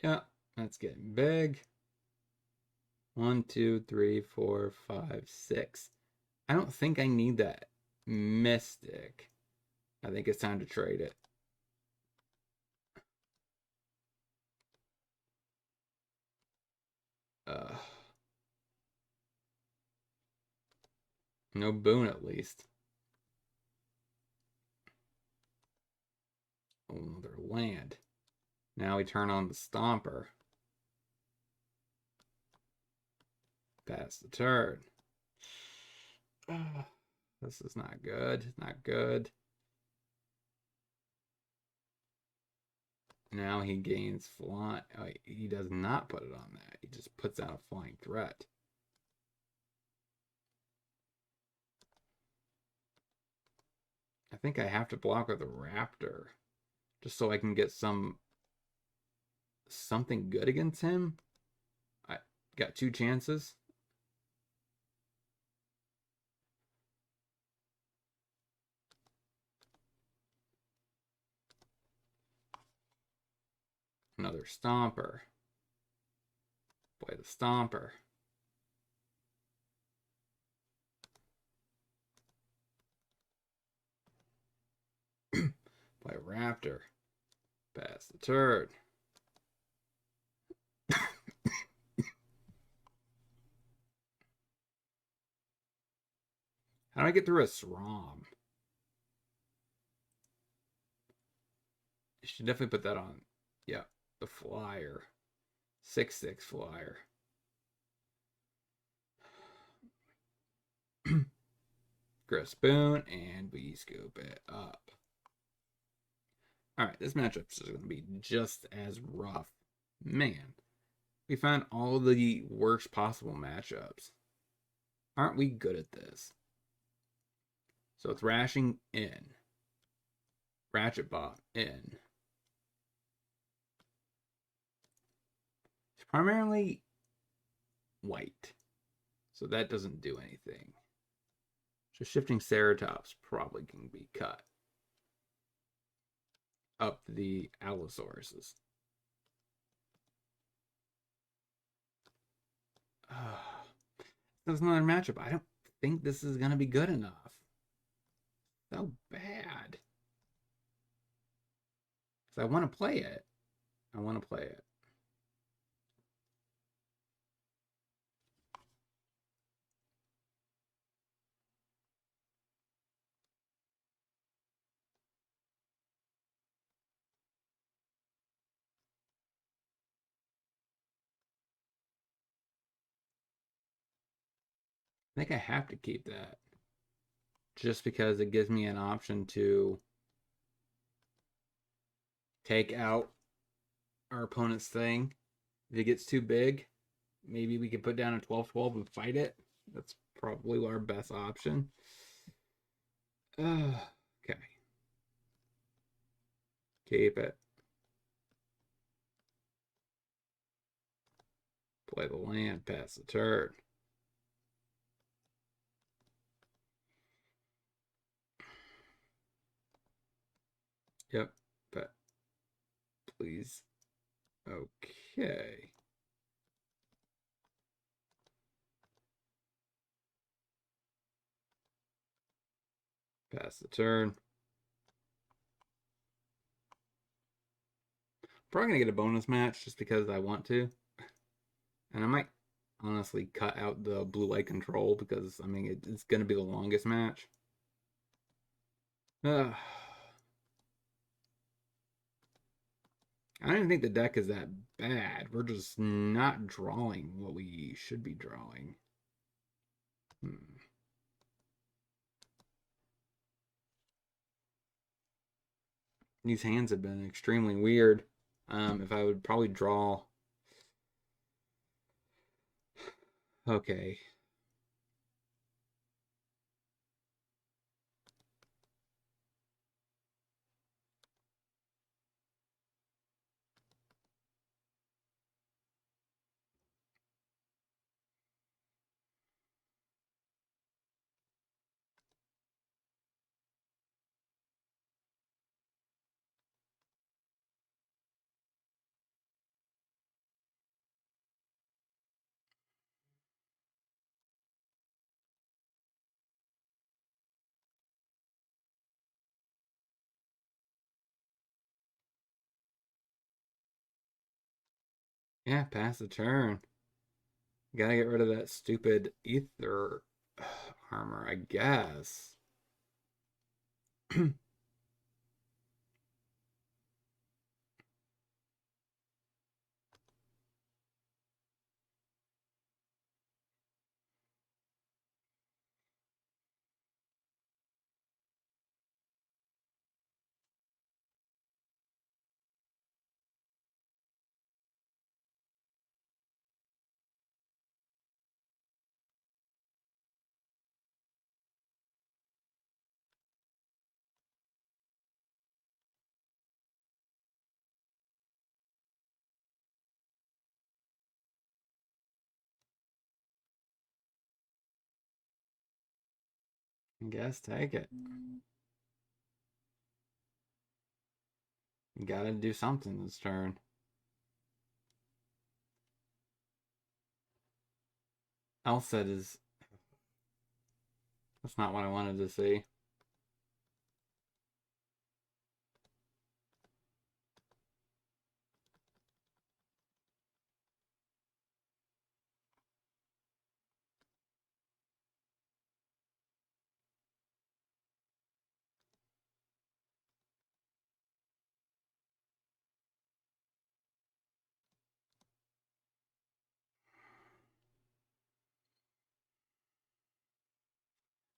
S1: Yeah, that's getting big. 1, 2, 3, 4, 5, 6. I don't think I need that Mystic. I think it's time to trade it. No boon at least. Oh, another land. Now we turn on the Stomper. Pass the turn. This is not good. Not good. Now he gains flying. Oh, he does not put it on that. He just puts out a flying threat. I think I have to block with a Raptor just so I can get something good against him. I got 2 chances. Another Stomper. Play the Stomper. Play Raptor. Pass the turn. How do I get through a SRAM? I should definitely put that on. Yeah, the flyer. 6/6 flyer. Chris Boone, and we scoop it up. Alright, this matchup is going to be just as rough. Man, we found all the worst possible matchups. Aren't we good at this? So it's Rashing in. Ratchet Bot in. It's primarily white. So that doesn't do anything. So Shifting Ceratops probably can be cut. Up the Allosauruses. That's another matchup. I don't think this is going to be good enough. So bad. Because I want to play it. I want to play it. I think I have to keep that. Just because it gives me an option to take out our opponent's thing. If it gets too big, maybe we can put down a 12/12 and fight it. That's probably our best option. Okay. Keep it. Play the land, pass the turn. Yep, but please. Okay. Pass the turn. Probably gonna get a bonus match just because I want to. And I might honestly cut out the blue light control because I mean it's gonna be the longest match. I don't even think the deck is that bad. We're just not drawing what we should be drawing. These hands have been extremely weird. If I would probably draw... Okay. Yeah, pass the turn. Gotta get rid of that stupid ether armor, I guess. I guess take it. You gotta do something this turn. Elset is... That's not what I wanted to see.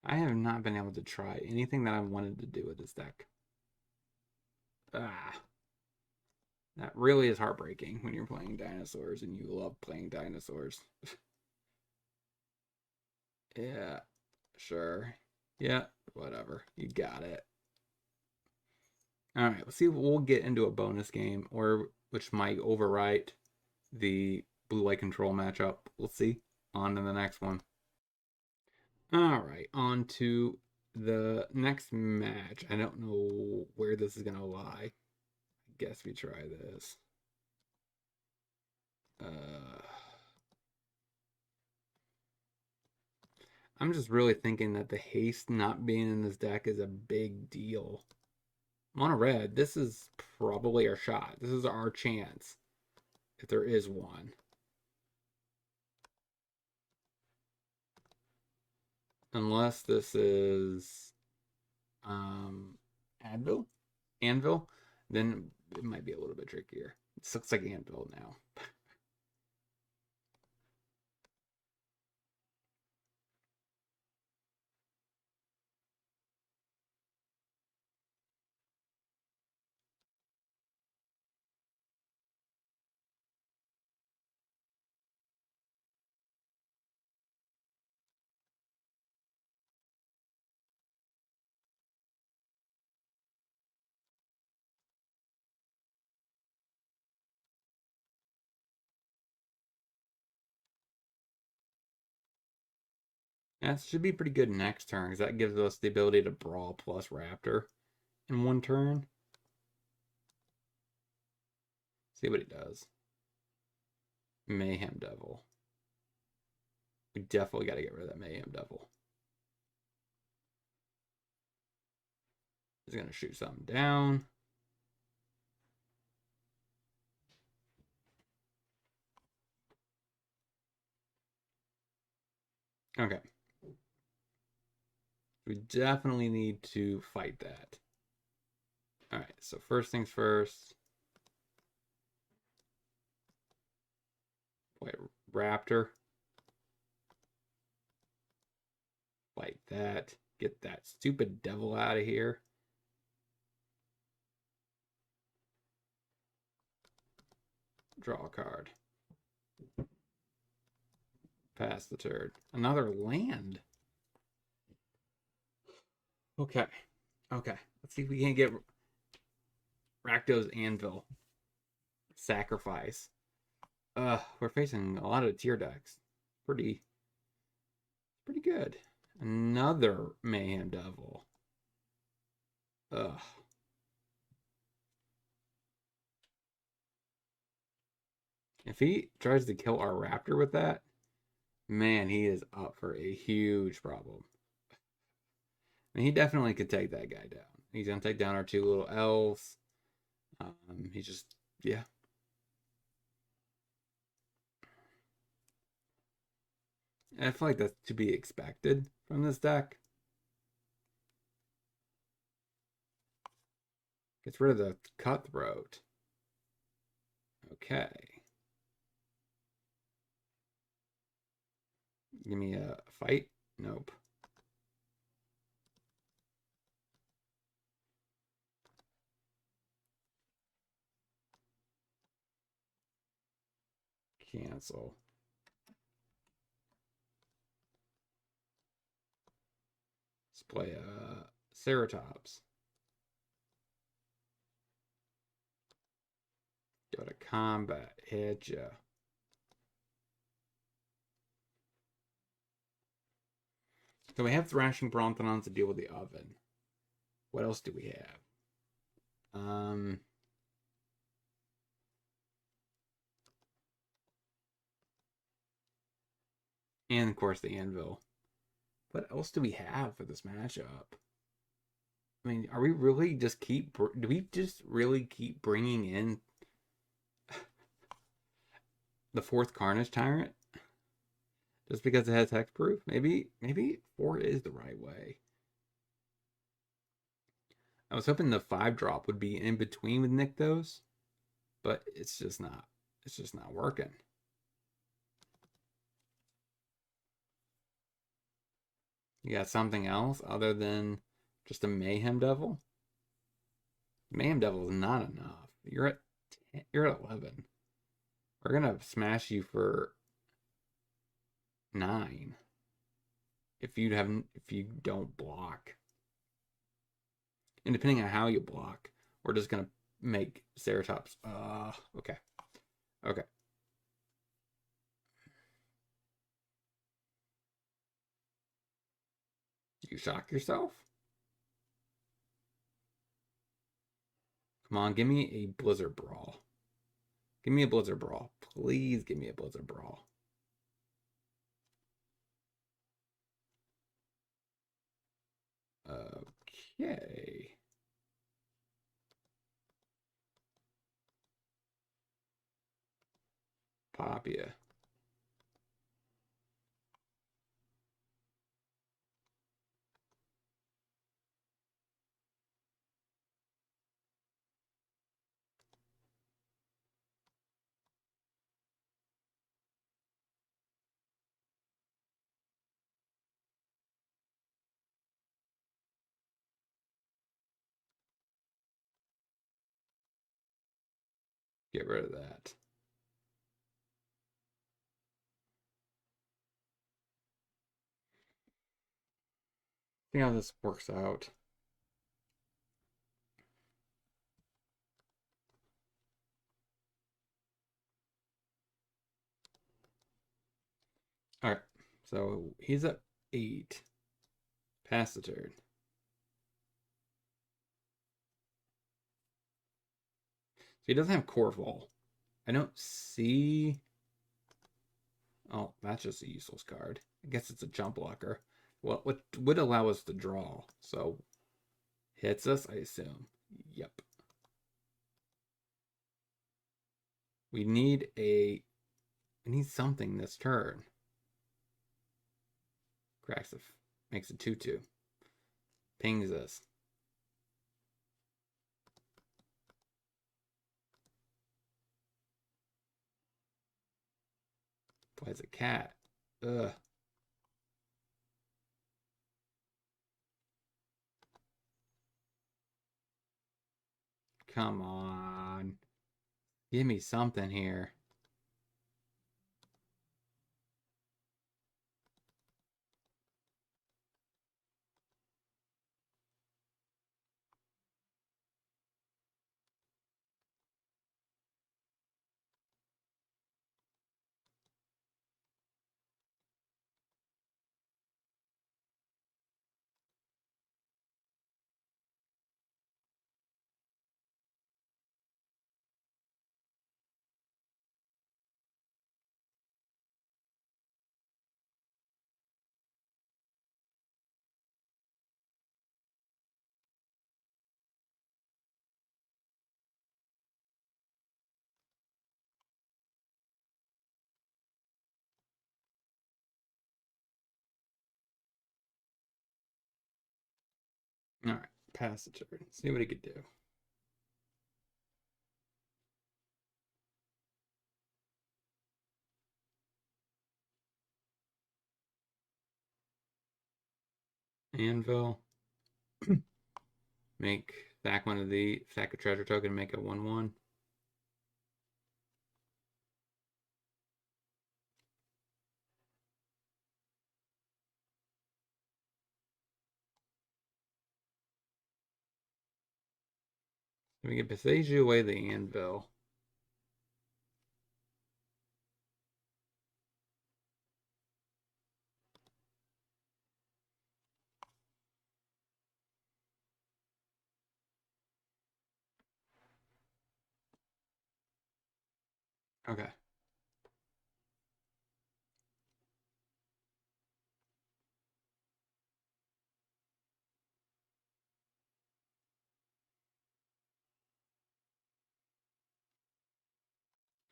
S1: I have not been able to try anything that I wanted to do with this deck. Ah, that really is heartbreaking when you're playing dinosaurs and you love playing dinosaurs. Yeah, sure. Yeah, whatever. You got it. All right, let's see if we'll get into a bonus game or which might overwrite the blue light control matchup. We'll see. On to the next one. All right, on to the next match. I don't know where this is gonna lie. I guess we try this. I'm just really thinking that the haste not being in this deck is a big deal. Mono red, this is probably our shot. This is our chance, if there is one. Unless this is Anvil, then it might be a little bit trickier. It looks like Anvil now. That should be pretty good next turn because that gives us the ability to brawl plus Raptor in one turn. See what he does. Mayhem Devil. We definitely got to get rid of that Mayhem Devil. He's going to shoot something down. Okay. We definitely need to fight that. All right, so first things first. Wait, Raptor. Fight that. Get that stupid devil out of here. Draw a card. Pass the turn. Another land. Okay. Okay. Let's see if we can get Rakdos Anvil. Sacrifice. We're facing a lot of tier decks. Pretty good. Another Mayhem Devil. Ugh. If he tries to kill our Raptor with that, man, he is up for a huge problem. And he definitely could take that guy down. He's gonna take down our two little elves. He just, yeah. I feel like that's to be expected from this deck. Gets rid of the Cutthroat. Okay. Give me a fight? Nope. Cancel. Let's play a Ceratops. Go to combat. Hit ya. So we have Thrashing Brontodons to deal with the oven. What else do we have? And of course the anvil. What else do we have for this matchup? I mean, are we really just keep? Do we just really keep bringing in the fourth Carnage Tyrant just because it has hexproof? Maybe four is the right way. I was hoping the 5-drop would be in between with Nykthos, but it's just not. It's just not working. You got something else other than just a Mayhem Devil? Mayhem Devil is not enough. You're at 11. We're gonna smash you for 9 if you don't block. And depending on how you block, we're just gonna make Ceratops. Okay. Okay. You shock yourself? Come on, give me a Blizzard Brawl. Give me a Blizzard Brawl. Please give me a Blizzard Brawl. Okay. Papia. Get rid of that. See how this works out. All right. So he's at 8. Pass the turn. So he doesn't have Corval. I don't see. Oh, that's just a useless card. I guess it's a jump blocker. What would allow us to draw? So hits us, I assume. Yep. We need something this turn. Cracks makes a 2/2. Pings us. Plays a cat. Ugh. Come on. Give me something here. All right. Pass the turn. See what he could do. Anvil. Make sack one of the sack a treasure token and make a 1/1. We can besiege you away the anvil. Okay.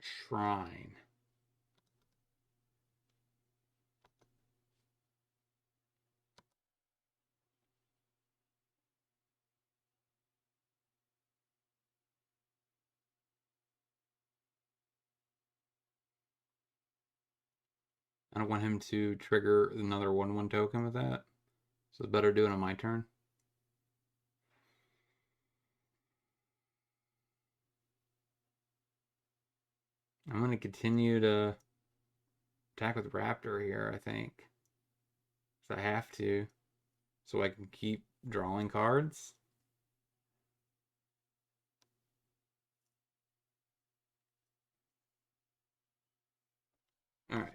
S1: Shrine. I don't want him to trigger another 1/1 token with that. So it's better do it on my turn. I'm going to continue to attack with Raptor here, I think. So I have to. So I can keep drawing cards. Alright.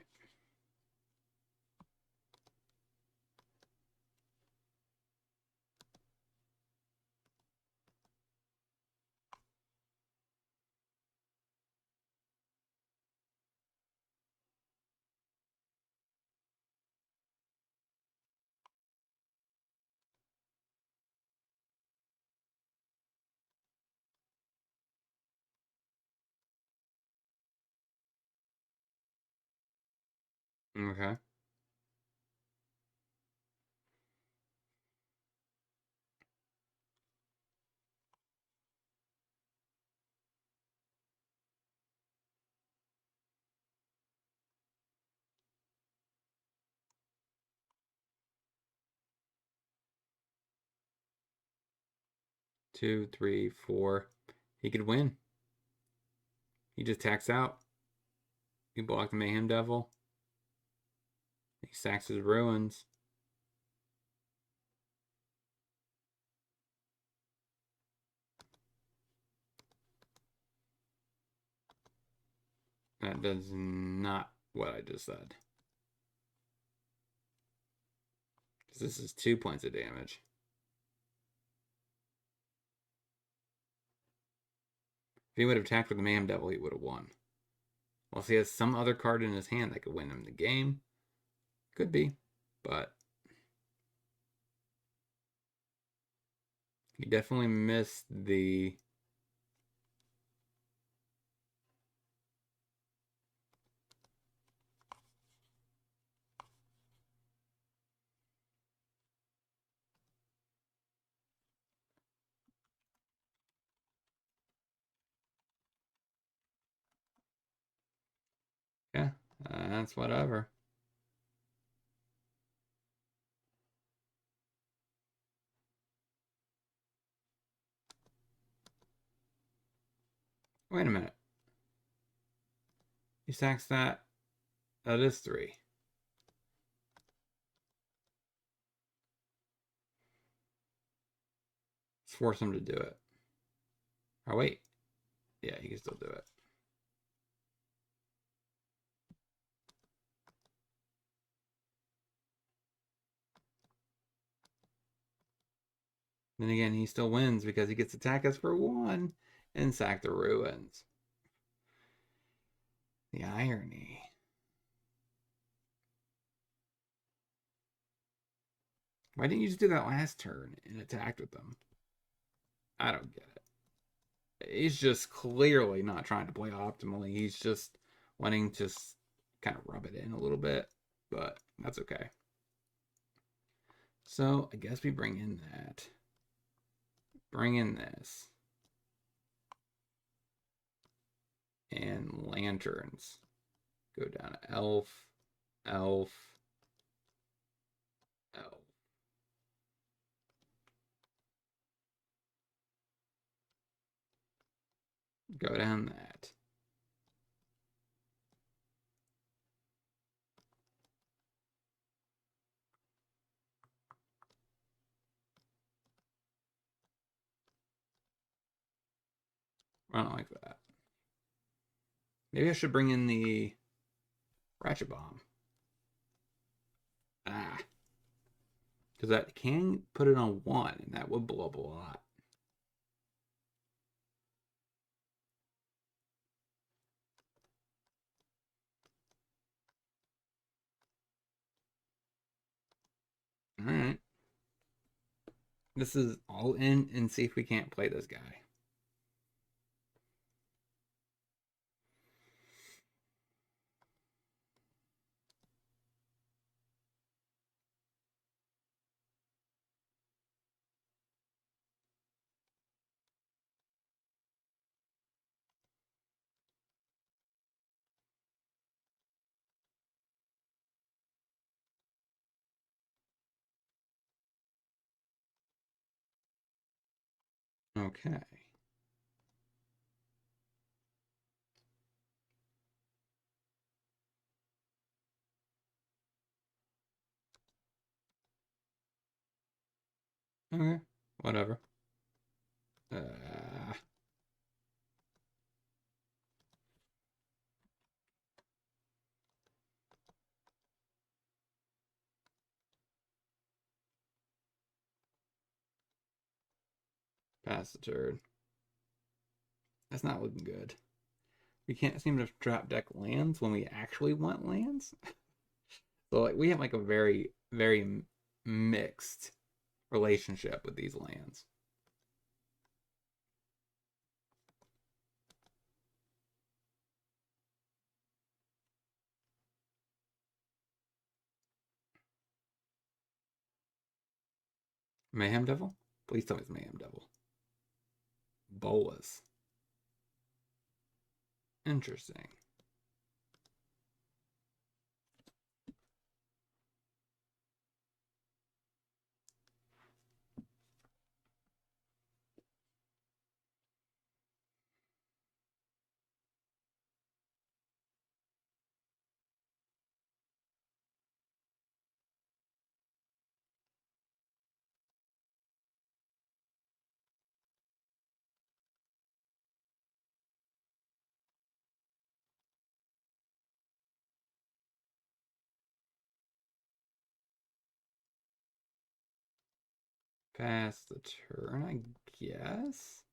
S1: Okay. Two, three, four. He could win. He just attacks out. You block the Mayhem Devil. He sacks his ruins. That does not what I just said. Because this is 2 points of damage. If he would have attacked with the Mayhem Devil, he would have won. Well, if he has some other card in his hand that could win him the game, could be, but he definitely missed the yeah, that's whatever. Wait a minute. He sacks that. That is 3. Let's force him to do it. Oh, wait. Yeah, he can still do it. Then again, he still wins because he gets to attack us for 1 and sack the ruins. The irony. Why didn't you just do that last turn and attack with them? I don't get it. He's just clearly not trying to play optimally. He's just wanting to kind of rub it in a little bit, but that's okay. So I guess we bring in that. Bring in this. And lanterns. Go down to elf, elf, elf. Go down that. Run it like that. Maybe I should bring in the Ratchet Bomb. Ah. Because that can put it on 1, and that would blow up a lot. Alright. This is all in, and see if we can't play this guy. Okay. Okay. Whatever. Pass the turn. That's not looking good. We can't seem to drop deck lands when we actually want lands. So like we have like a very, very mixed relationship with these lands. Mayhem Devil? Please tell me it's Mayhem Devil. Bolas. Interesting. Pass the turn, I guess.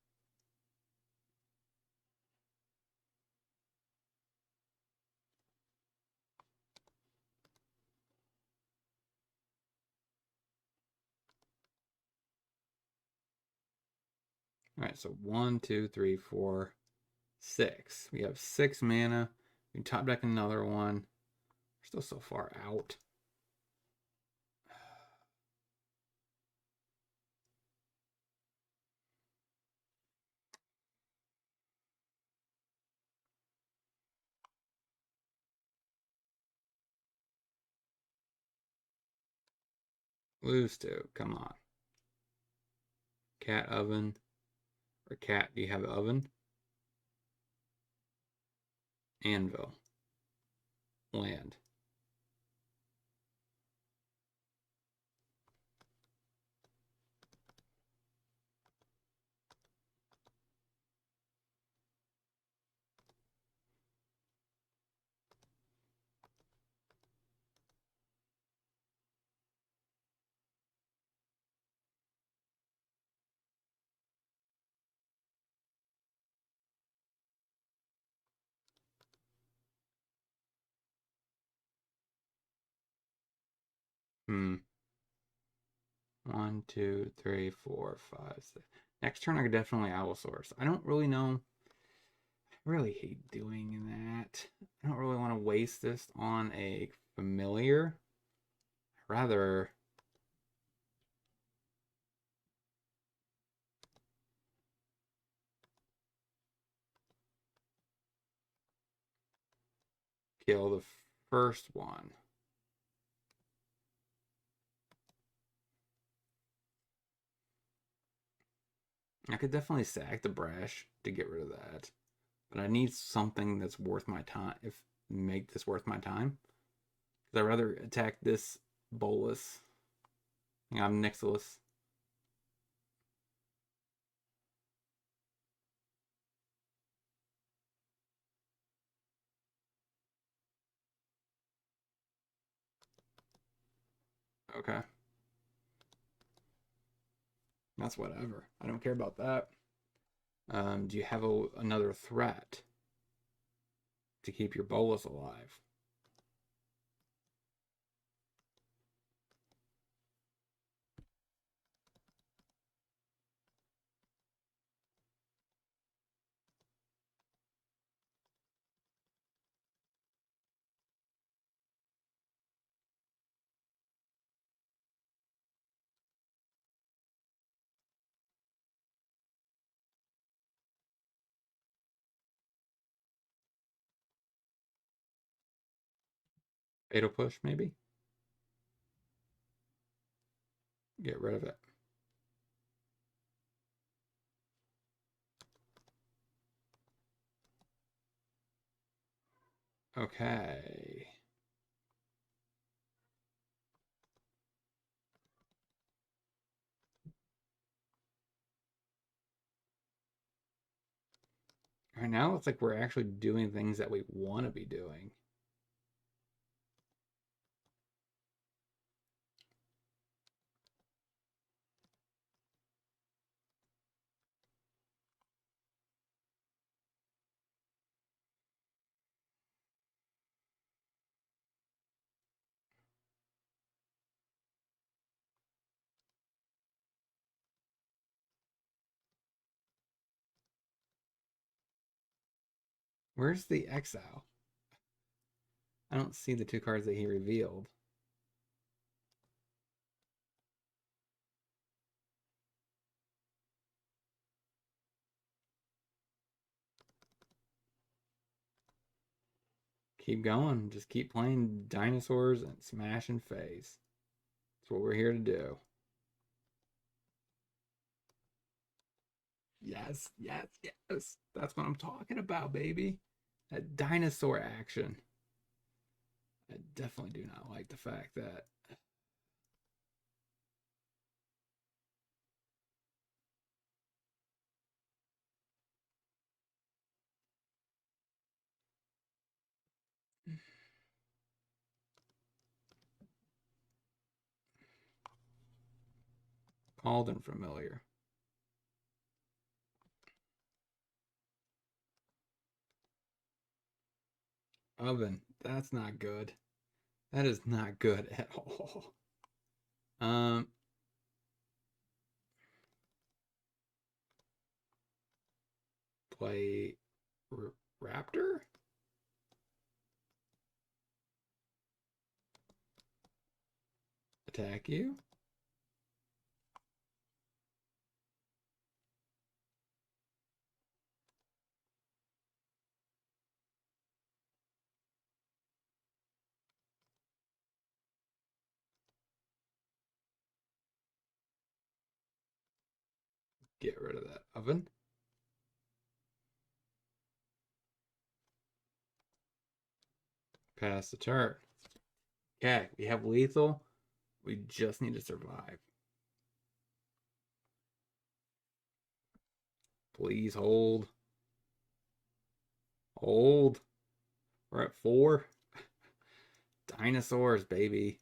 S1: All right, so 1, 2, 3, 4, 6. We have 6 mana. We can top deck another one. We're still so far out. Lose 2. Come on. Cat oven. Or cat, do you have oven? Anvil. Land. Hmm. 1, 2, 3, 4, 5, 6. Next turn, I could definitely Allosaurus. I don't really know. I really hate doing that. I don't really want to waste this on a familiar. I'd rather. Kill the first one. I could definitely sack the Brash to get rid of that. But I need something that's worth my time. If make this worth my time. Because I'd rather attack this Bolus. I'm Nixilus. Okay. That's whatever. I don't care about that. Do you have another threat to keep your Bolus alive? Fatal Push, maybe? Get rid of it. Okay. Right now, it's like we're actually doing things that we want to be doing. Where's the exile? I don't see the two cards that he revealed. Keep going. Just keep playing dinosaurs and smashing face. That's what we're here to do. Yes, yes, yes. That's what I'm talking about, baby. That dinosaur action. I definitely do not like the fact that called and familiar. Oven. That's not good. That is not good at all. Um, play Raptor. Attack you. Get rid of that oven. Pass the turret. Okay, we have lethal. We just need to survive. Please hold. Hold. We're at 4. Dinosaurs, baby.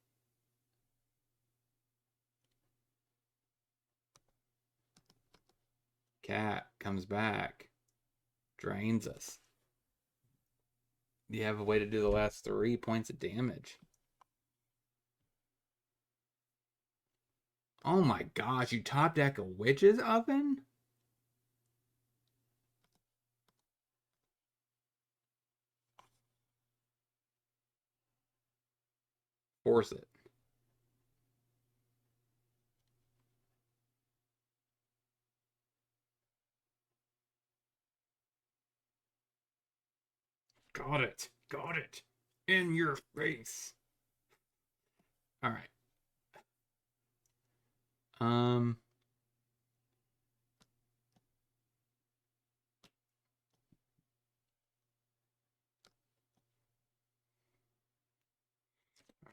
S1: Cat comes back. Drains us. You have a way to do the last 3 points of damage. Oh my gosh, you top deck a witch's oven? Force it. Got it. Got it. In your face. All right. Um.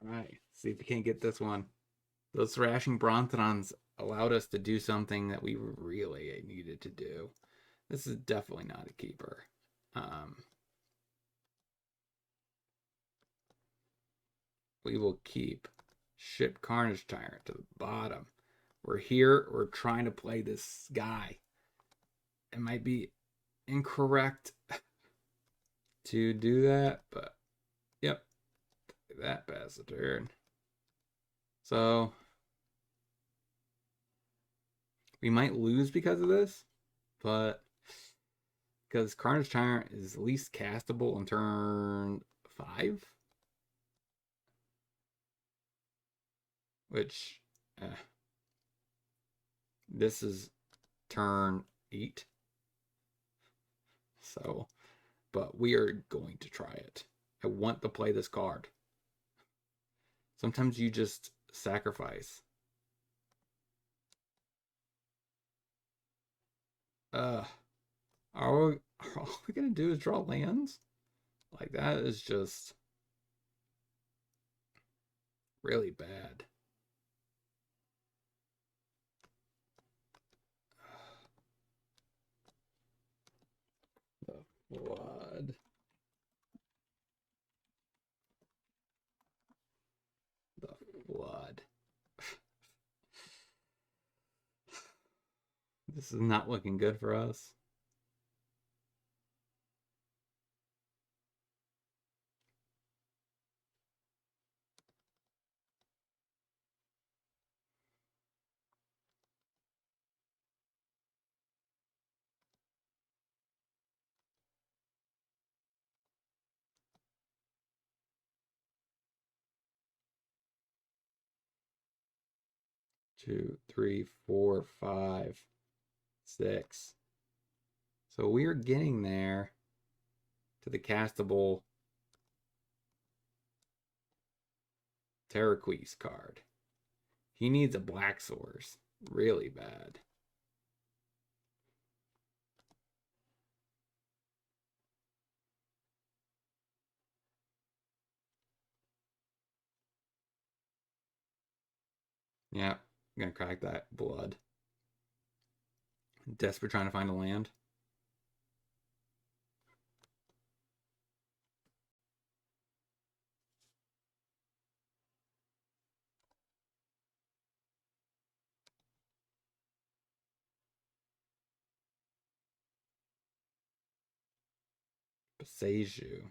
S1: All right. See if we can't get this one. Those thrashing Bronthrons allowed us to do something that we really needed to do. This is definitely not a keeper. We will keep ship Carnage Tyrant to the bottom. We're here. We're trying to play this guy. It might be incorrect to do that, but yep, that pass the turn. So we might lose because of this, but because Carnage Tyrant is least castable on turn 5, which this is turn 8. So, but we are going to try it. I want to play this card. Sometimes you just sacrifice. Are we, all we gonna do is draw lands? Like, that is just really bad. The flood. The flood. This is not looking good for us. Two, three, four, five, six. So we're getting there to the castable Terraquise card. He needs a black source really bad. Yeah, I'm gonna crack that blood. Desperate trying to find a land. Beseju.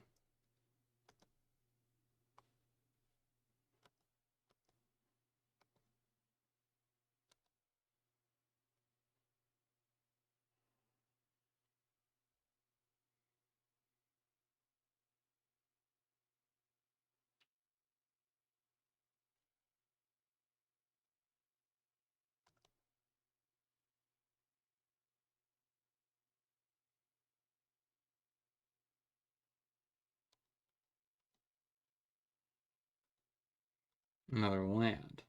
S1: Another land.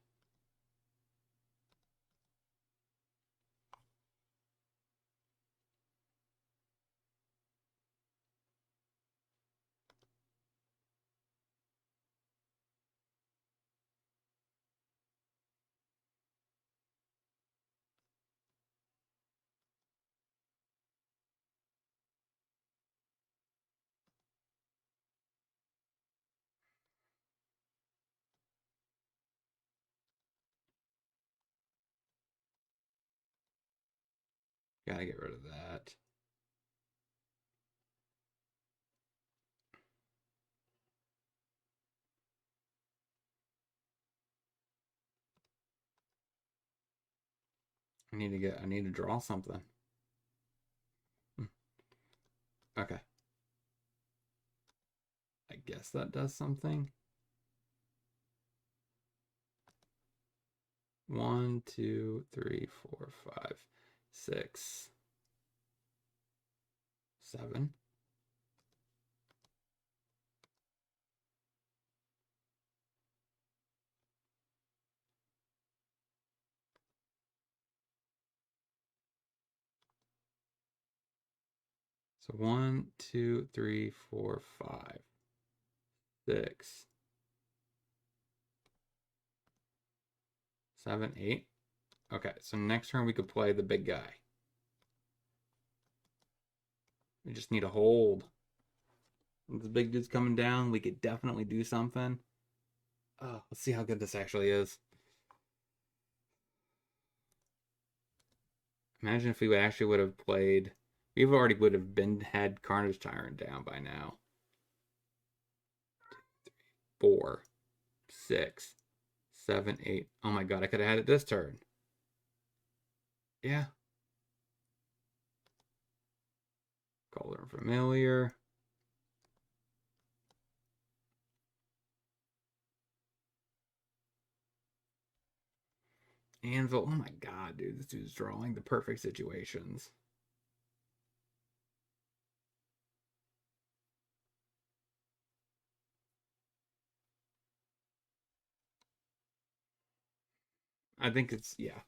S1: Gotta get rid of that. I need to draw something. Okay. I guess that does something. 1, 2, 3, 4, 5, 6, 7. So 1, 2, 3, 4, 5, 6, 7, 8. Okay, so next turn we could play the big guy. We just need a hold. If the big dude's coming down, we could definitely do something. Oh, let's see how good this actually is. Imagine if we actually would have played. We already would have had Carnage Tyrant down by now. 4, 6, 7, 8. Oh my god, I could have had it this turn. Yeah. Color Familiar. Anvil. Oh my god, dude. This dude's drawing the perfect situations. I think it's, yeah.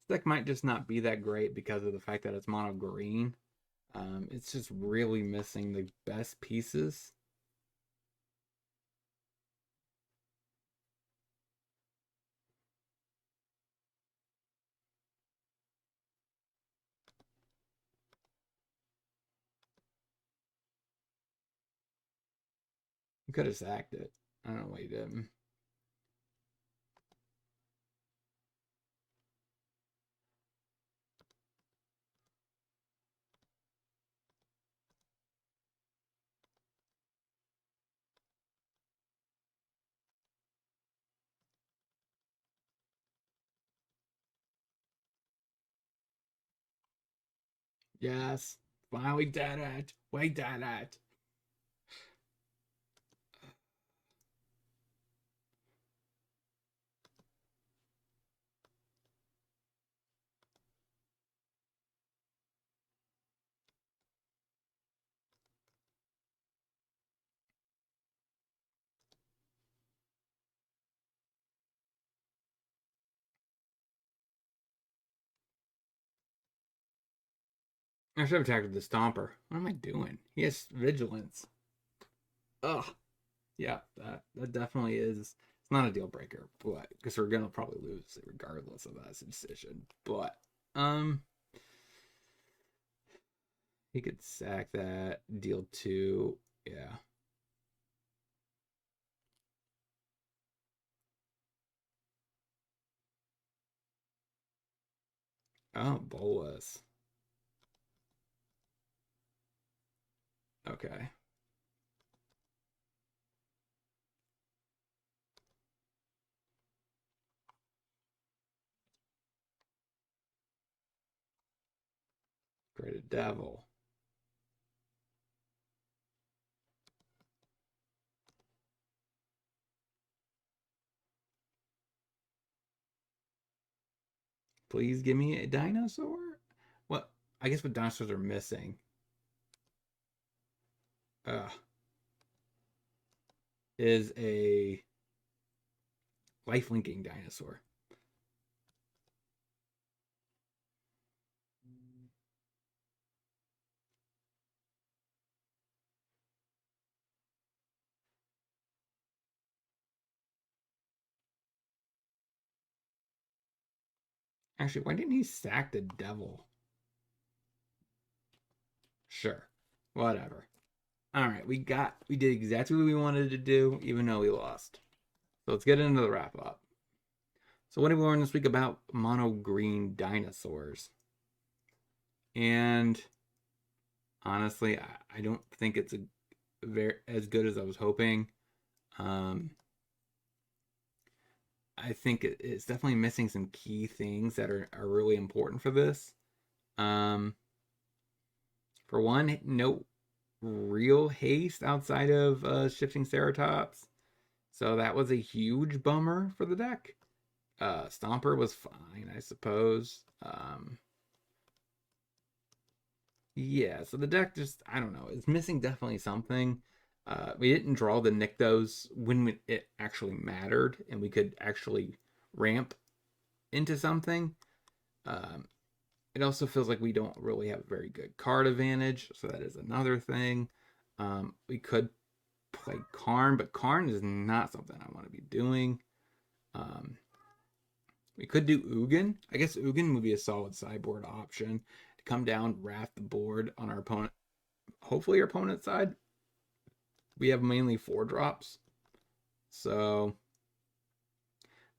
S1: This deck might just not be that great because of the fact that it's mono green. It's just really missing the best pieces. Could have sacked it. I don't know why he didn't. Yes. Finally did it. We did it. I should have attacked with the Stomper. What am I doing? He has Vigilance. Ugh. Yeah, that definitely is. It's not a deal breaker, but because we're gonna probably lose regardless of that decision. But he could sack that, deal 2. Yeah. Oh, Bolus. Okay. Great Devil. Please give me a dinosaur? What? I guess what dinosaurs are missing. Uh, is a life linking dinosaur. Actually, why didn't he sack the devil? Sure. Whatever. Alright, we did exactly what we wanted to do, even though we lost. So let's get into the wrap up. So what did we learn this week about mono green dinosaurs? And honestly, I don't think it's as good as I was hoping. I think it's definitely missing some key things that are really important for this. For one, no real haste outside of shifting Ceratops. So that was a huge bummer for the deck. Stomper was fine, I suppose. Yeah, so the deck just, I don't know, it's missing definitely something. We didn't draw the Nykthos when it actually mattered, and we could actually ramp into something. It also feels like we don't really have very good card advantage, so that is another thing. We could play Karn, but Karn is not something I want to be doing. We could do Ugin. I guess Ugin would be a solid sideboard option to come down, wrath the board on our opponent. Hopefully, our opponent's side. We have mainly 4-drops, so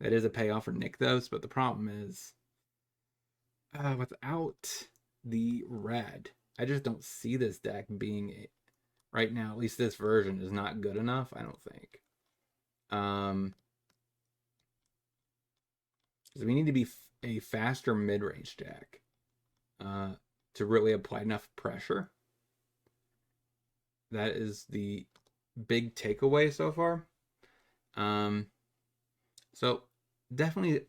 S1: that is a payoff for Nykthos. But the problem is, without the red, I just don't see this deck being right now. At least this version is not good enough. I don't think. So we need to be a faster mid-range deck to really apply enough pressure. That is the big takeaway so far. So definitely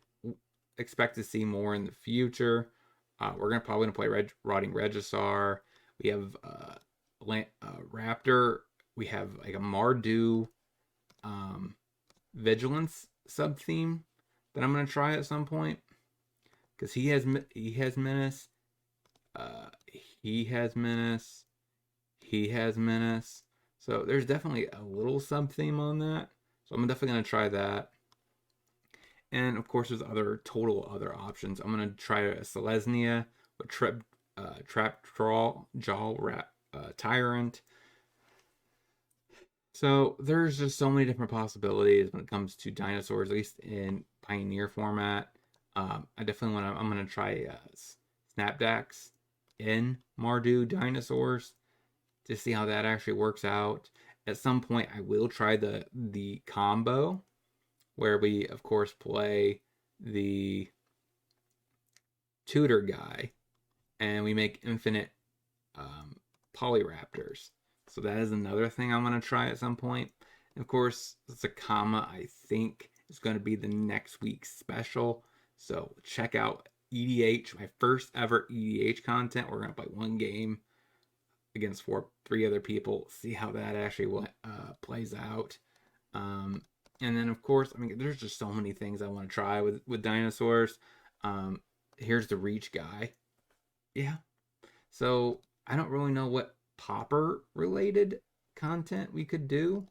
S1: expect to see more in the future. We're probably gonna play Rotting Regisaur. We have Raptor. We have like a Mardu Vigilance sub theme that I'm gonna try at some point because he has menace. He has menace. He has menace. So there's definitely a little sub theme on that. So I'm definitely gonna try that. And of course, there's other options. I'm gonna try a Selesnya with Trap Jaw Tyrant. So there's just so many different possibilities when it comes to dinosaurs, at least in Pioneer format. I definitely want to. I'm gonna try Snapdax in Mardu dinosaurs to see how that actually works out. At some point, I will try the combo where we, of course, play the tutor guy and we make infinite Polyraptors. So that is another thing I'm going to try at some point. And of course, Zakama, I think, is going to be the next week's special. So check out EDH, my first ever EDH content. We're going to play one game against three other people, see how that actually plays out. And then, of course, I mean, there's just so many things I want to try with dinosaurs. Here's the Reach guy. Yeah. So I don't really know what popper related content we could do.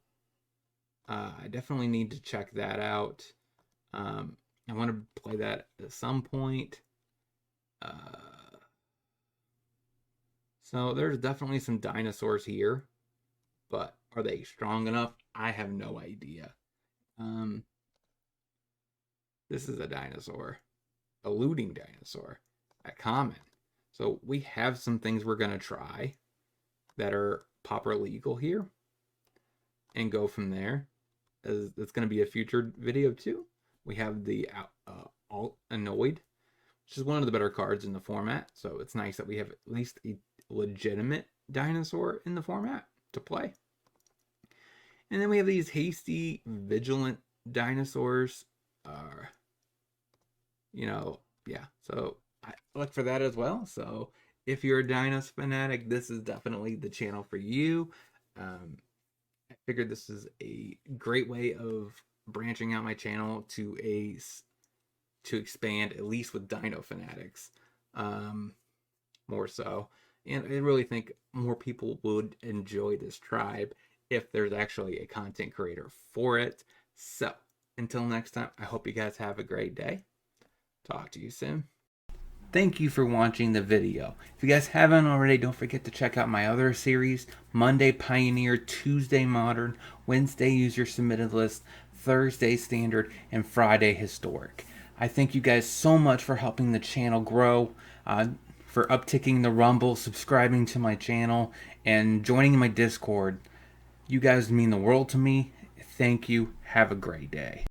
S1: I definitely need to check that out. I want to play that at some point. So there's definitely some dinosaurs here, but are they strong enough? I have no idea. This is a dinosaur, a looting dinosaur at common. So we have some things we're going to try that are popper legal here and go from there. It's going to be a future video too. We have the Alt Annoyed, which is one of the better cards in the format. So it's nice that we have at least a legitimate dinosaur in the format to play. And then we have these hasty, vigilant dinosaurs. Yeah. So I look for that as well. So if you're a Dinos fanatic, this is definitely the channel for you. I figured this is a great way of branching out my channel to expand, at least with Dino fanatics, more so. And I really think more people would enjoy this tribe if there's actually a content creator for it. So until next time, I hope you guys have a great day. Talk to you soon. Thank you for watching the video. If you guys haven't already, don't forget to check out my other series, Monday Pioneer, Tuesday Modern, Wednesday User Submitted List, Thursday Standard, and Friday Historic. I thank you guys so much for helping the channel grow, for upticking the Rumble, subscribing to my channel, and joining my Discord. You guys mean the world to me. Thank you. Have a great day.